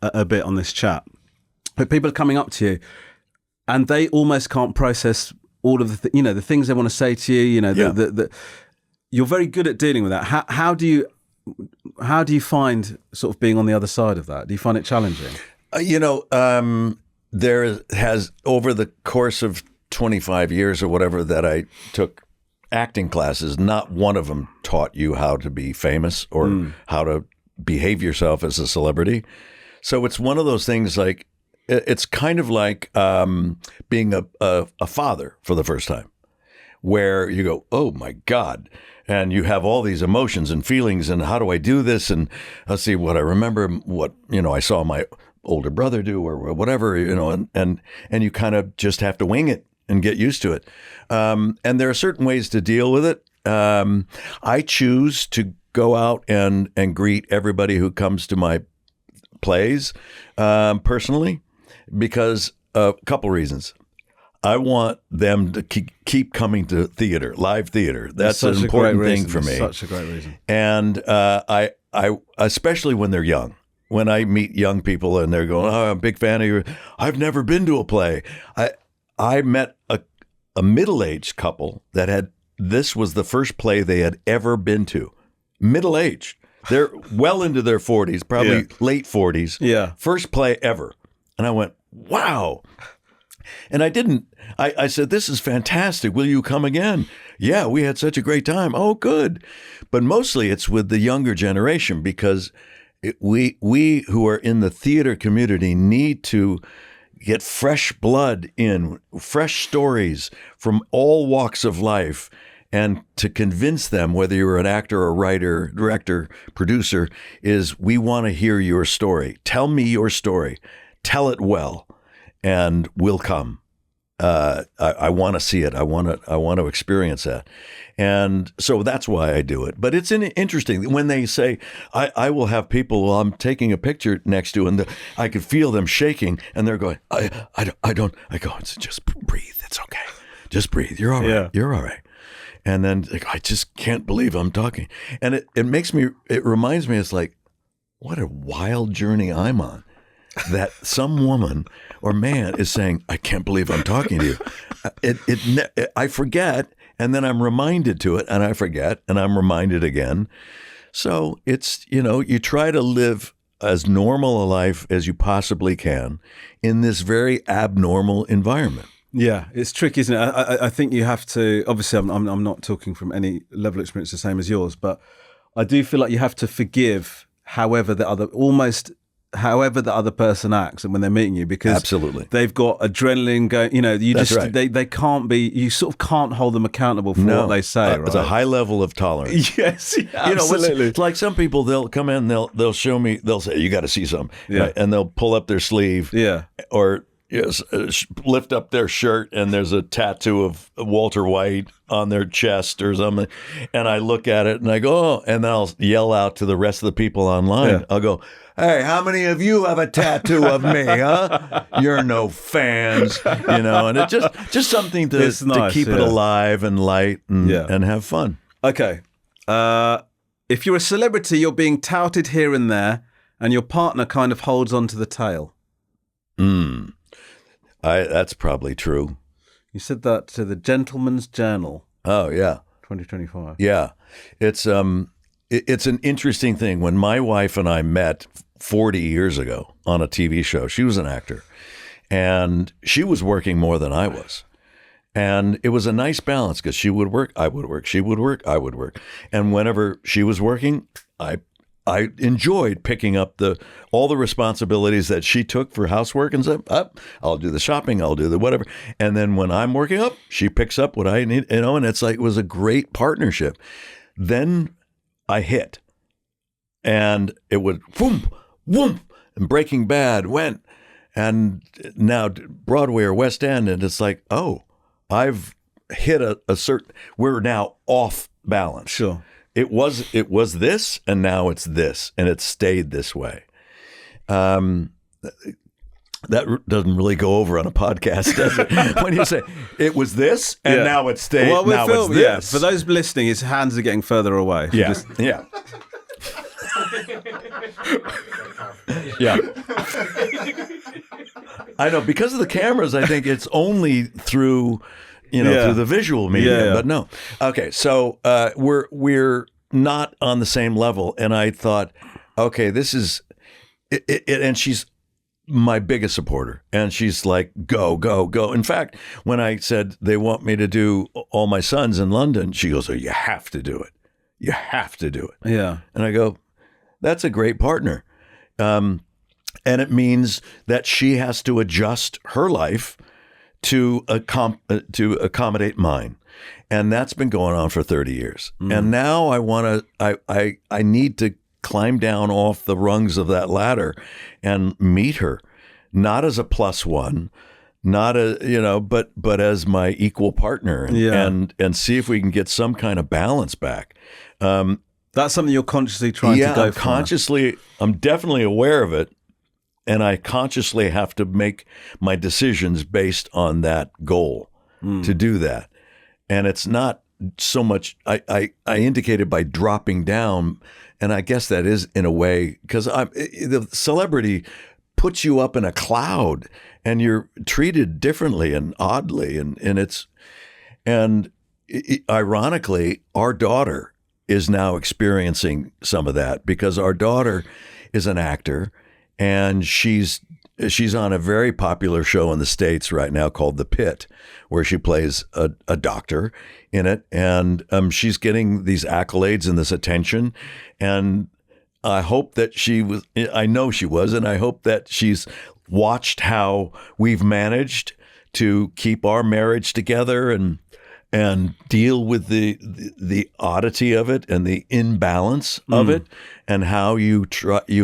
Speaker 2: a bit on this chat, but people are coming up to you and they almost can't process all of the things they want to say to you, you're very good at dealing with that. How do you find sort of being on the other side of that? Do you find it challenging?
Speaker 1: There has, over the course of 25 years or whatever that I took acting classes, not one of them taught you how to be famous or how to behave yourself as a celebrity. So it's one of those things like, it's kind of like being a father for the first time, where you go, oh my God. And you have all these emotions and feelings and how do I do this? And let's see what I remember, what, I saw my older brother do or whatever, and you kind of just have to wing it and get used to it. And there are certain ways to deal with it. I choose to go out and greet everybody who comes to my plays personally, because a couple reasons. I want them to keep coming to theater, live theater. That's an important thing for me.
Speaker 2: Such a great reason.
Speaker 1: And I especially when they're young. When I meet young people and they're going, "Oh, I'm a big fan of you. I've never been to a play." I met a middle-aged couple that this was the first play they had ever been to. Middle-aged. They're well into their 40s, probably late 40s.
Speaker 2: Yeah.
Speaker 1: First play ever. And I went, wow. And I said, this is fantastic. Will you come again? Yeah, we had such a great time. Oh, good. But mostly it's with the younger generation, because we who are in the theater community need to get fresh blood in, fresh stories from all walks of life, and to convince them, whether you're an actor or writer, director, producer, is we want to hear your story. Tell me your story. Tell it well, and we'll come. I want to see it. I want to experience that. And so that's why I do it. But it's interesting when they say, I will have people I'm taking a picture next to, and I could feel them shaking, and they're going, I don't. I go, just breathe. It's okay. Just breathe. You're all right.
Speaker 2: Yeah.
Speaker 1: You're all right. And then I just can't believe I'm talking. And it reminds me, it's like, what a wild journey I'm on. That some woman or man is saying, I can't believe I'm talking to you. I forget, and then I'm reminded to it, and I forget, and I'm reminded again. So it's, you try to live as normal a life as you possibly can in this very abnormal environment.
Speaker 2: Yeah, it's tricky, isn't it? I think you have to. Obviously, I'm not talking from any level of experience the same as yours, but I do feel like you have to forgive however the other person acts and when they're meeting you, because
Speaker 1: Absolutely.
Speaker 2: they've got adrenaline going.
Speaker 1: That's right.
Speaker 2: They can't be. You sort of can't hold them accountable for what they say. Right?
Speaker 1: It's a high level of tolerance.
Speaker 2: Yes, yeah, absolutely.
Speaker 1: It's like some people, they'll come in, they'll show me, they'll say, you got to see something.
Speaker 2: Yeah.
Speaker 1: Right? And they'll pull up their sleeve.
Speaker 2: Yeah.
Speaker 1: Or lift up their shirt and there's a tattoo of Walter White on their chest or something. And I look at it and I go, oh, and then I'll yell out to the rest of the people online.
Speaker 2: Yeah.
Speaker 1: I'll go, hey, how many of you have a tattoo of me, huh? You're no fans, and it's just something
Speaker 2: It's
Speaker 1: to
Speaker 2: nice,
Speaker 1: keep it
Speaker 2: yeah.
Speaker 1: alive and light and have fun.
Speaker 2: Okay. If you're a celebrity, you're being touted here and there, and your partner kind of holds on to the tail.
Speaker 1: That's probably true.
Speaker 2: You said that to the Gentleman's Journal,
Speaker 1: Oh, yeah.
Speaker 2: 2025.
Speaker 1: Yeah. It's an interesting thing. When my wife and I met 40 years ago on a TV show, she was an actor, and she was working more than I was. And it was a nice balance because she would work, I would work, she would work, I would work. And whenever she was working, I enjoyed picking up all the responsibilities that she took for housework and stuff. I'll do the shopping, I'll do the whatever. And then when I'm working up, she picks up what I need, and it's like, it was a great partnership. Then I hit, and it would whoom, whoom, and Breaking Bad went, and now Broadway or West End, and it's like, oh, I've hit a certain, we're now off balance.
Speaker 2: Sure.
Speaker 1: It was this, and now it's this, and it stayed this way. That doesn't really go over on a podcast, does it? When you say it was this, and now it stayed.
Speaker 2: Well,
Speaker 1: now it's this.
Speaker 2: Yeah. For those listening, his hands are getting further away.
Speaker 1: Yeah, yeah, yeah. I know, because of the cameras. I think it's only through. Through the visual media, but no. Okay, so we're not on the same level, and I thought, okay, this is it, and she's my biggest supporter, and she's like, go, go, go. In fact, when I said they want me to do All My Sons in London, she goes, oh, you have to do it. You have to do it.
Speaker 2: Yeah.
Speaker 1: And I go, that's a great partner. And it means that she has to adjust her life to accommodate mine, and that's been going on for 30 years. And now I need to climb down off the rungs of that ladder and meet her, not as a plus one, not but as my equal partner, and see if we can get some kind of balance back.
Speaker 2: That's something you're consciously trying to go for.
Speaker 1: I'm definitely aware of it. And I consciously have to make my decisions based on that goal to do that. And it's not so much, I indicated by dropping down, and I guess that is in a way, because the celebrity puts you up in a cloud and you're treated differently and oddly. And ironically, our daughter is now experiencing some of that, because our daughter is an actor. And she's on a very popular show in the States right now called The Pit, where she plays a doctor in it. And she's getting these accolades and this attention. And I hope that I know she was, and I hope that she's watched how we've managed to keep our marriage together and deal with the oddity of it and the imbalance of it, and how you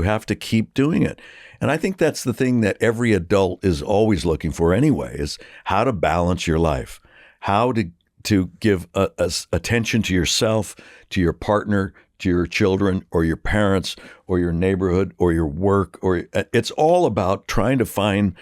Speaker 1: have to keep doing it. And I think that's the thing that every adult is always looking for anyway, is how to balance your life, how to give attention to yourself, to your partner, to your children or your parents or your neighborhood or your work. It's all about trying to find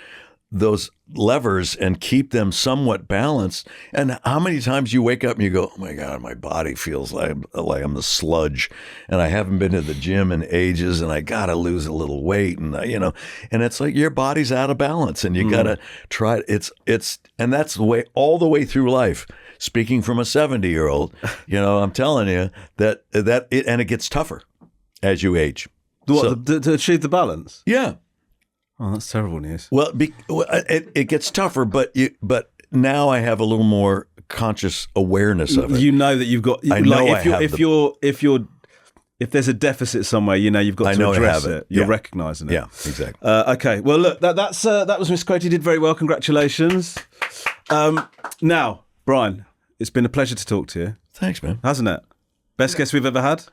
Speaker 1: those levers and keep them somewhat balanced. And how many times you wake up and you go, oh my God, my body feels like I'm the sludge, and I haven't been to the gym in ages, and I got to lose a little weight. And and it's like your body's out of balance, and you got to try and that's the way all the way through life. Speaking from a 70-year-old, I'm telling you that it gets tougher as you age.
Speaker 2: What, to achieve the balance?
Speaker 1: Yeah.
Speaker 2: Oh, that's terrible news.
Speaker 1: Well, it gets tougher, but now I have a little more conscious awareness of it.
Speaker 2: You know that you've got.
Speaker 1: I know
Speaker 2: if there's a deficit somewhere, you know you've got to address it. You're recognising it.
Speaker 1: Yeah, exactly.
Speaker 2: Okay. Well, look, that was Misquoted. You did very well. Congratulations. Now, Bryan, it's been a pleasure to talk to you.
Speaker 1: Thanks, man.
Speaker 2: Hasn't it? Best guest we've ever had.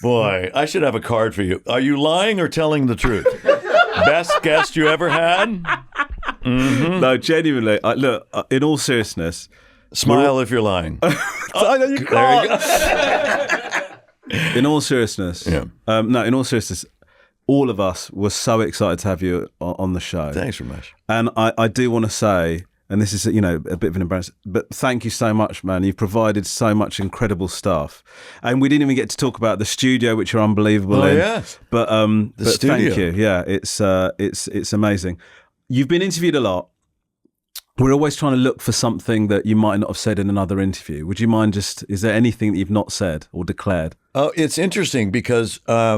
Speaker 1: Boy, I should have a card for you. Are you lying or telling the truth? Best guest you ever had? Mm-hmm.
Speaker 2: No, genuinely. Look, in all seriousness.
Speaker 1: Smile if you're lying.
Speaker 2: I know you can't. In all seriousness.
Speaker 1: Yeah.
Speaker 2: In all seriousness, all of us were so excited to have you on the show.
Speaker 1: Thanks, Romesh.
Speaker 2: And I do want to say, and this is, a bit of an embarrassment, but thank you so much, man. You've provided so much incredible stuff. And we didn't even get to talk about the studio, which are unbelievable.
Speaker 1: Yeah.
Speaker 2: But
Speaker 1: studio.
Speaker 2: Thank you. Yeah, it's amazing. You've been interviewed a lot. We're always trying to look for something that you might not have said in another interview. Would you mind is there anything that you've not said or declared?
Speaker 1: Oh, it's interesting because I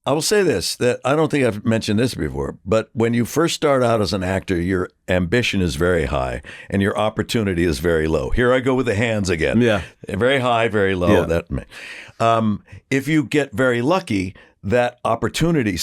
Speaker 1: will say this, that I don't think I've mentioned this before, but when you first start out as an actor, your ambition is very high and your opportunity is very low. Here I go with the hands again.
Speaker 2: Yeah.
Speaker 1: Very high, very low.
Speaker 2: Yeah.
Speaker 1: If you get very lucky, that opportunity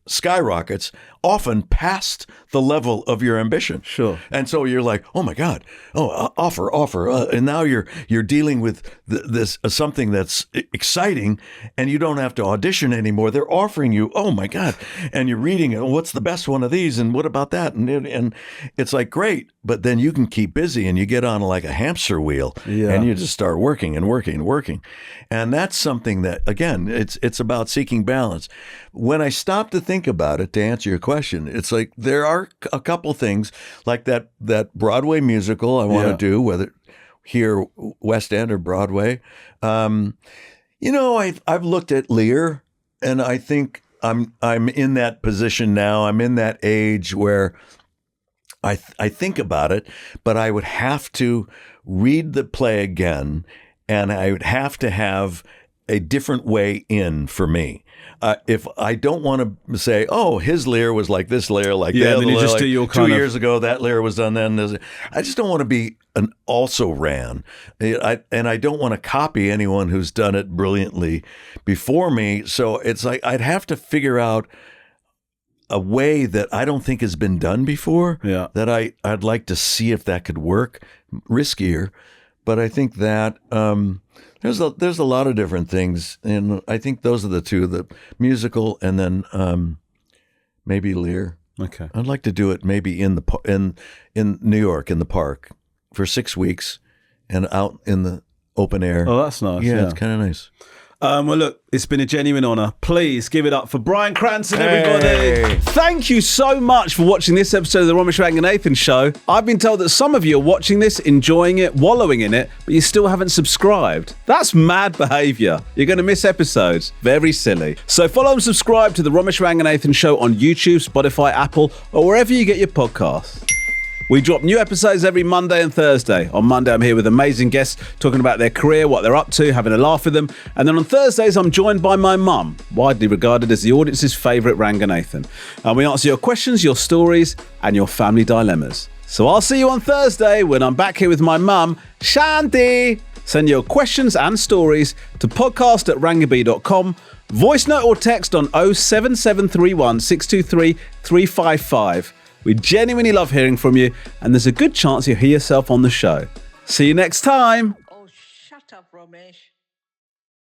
Speaker 1: skyrockets, often past the level of your ambition.
Speaker 2: Sure.
Speaker 1: And so you're like, oh my God, offer. And now you're dealing with this something that's exciting and you don't have to audition anymore. They're offering you, oh my God. And you're reading it. What's the best one of these? And what about that? And it's like, great. But then you can keep busy and you get on like a hamster wheel and you just start working and working and working. And that's something that, again, it's about seeking balance. When I stop to think about it, to answer your question, it's like there are a couple things like that Broadway musical I want to do, whether here West End or Broadway. I've looked at Lear, and I think I'm in that position now. I'm in that age where I think about it, but I would have to read the play again, and I would have to have a different way in for me. If I don't want to say, oh, his Lear was like this Lear, like that,
Speaker 2: then you just do your kind
Speaker 1: 2 years ago, that Lear was done then. I just don't want to be an also ran. And I don't want to copy anyone who's done it brilliantly before me. So it's like I'd have to figure out a way that I don't think has been done before, that I'd like to see if that could work. Riskier. But I think that there's a lot of different things, and I think those are the two: the musical and then maybe Lear.
Speaker 2: Okay,
Speaker 1: I'd like to do it maybe in New York in the park for 6 weeks, and out in the open air.
Speaker 2: Oh, that's nice.
Speaker 1: Yeah, it's kind of nice.
Speaker 2: Well, look, it's been a genuine honour. Please give it up for Bryan Cranston, everybody.
Speaker 1: Hey.
Speaker 2: Thank you so much for watching this episode of the Romesh Ranganathan Show. I've been told that some of you are watching this, enjoying it, wallowing in it, but you still haven't subscribed. That's mad behaviour. You're going to miss episodes. Very silly. So follow and subscribe to the Romesh Ranganathan Show on YouTube, Spotify, Apple, or wherever you get your podcasts. We drop new episodes every Monday and Thursday. On Monday, I'm here with amazing guests talking about their career, what they're up to, having a laugh with them. And then on Thursdays, I'm joined by my mum, widely regarded as the audience's favourite Ranganathan. And we answer your questions, your stories, and your family dilemmas. So I'll see you on Thursday when I'm back here with my mum, Shanthi. Send your questions and stories to podcast@rangaby.com. Voice note or text on 07731 623 355. We genuinely love hearing from you, and there's a good chance you'll hear yourself on the show. See you next time.
Speaker 6: Oh, shut up, Romesh.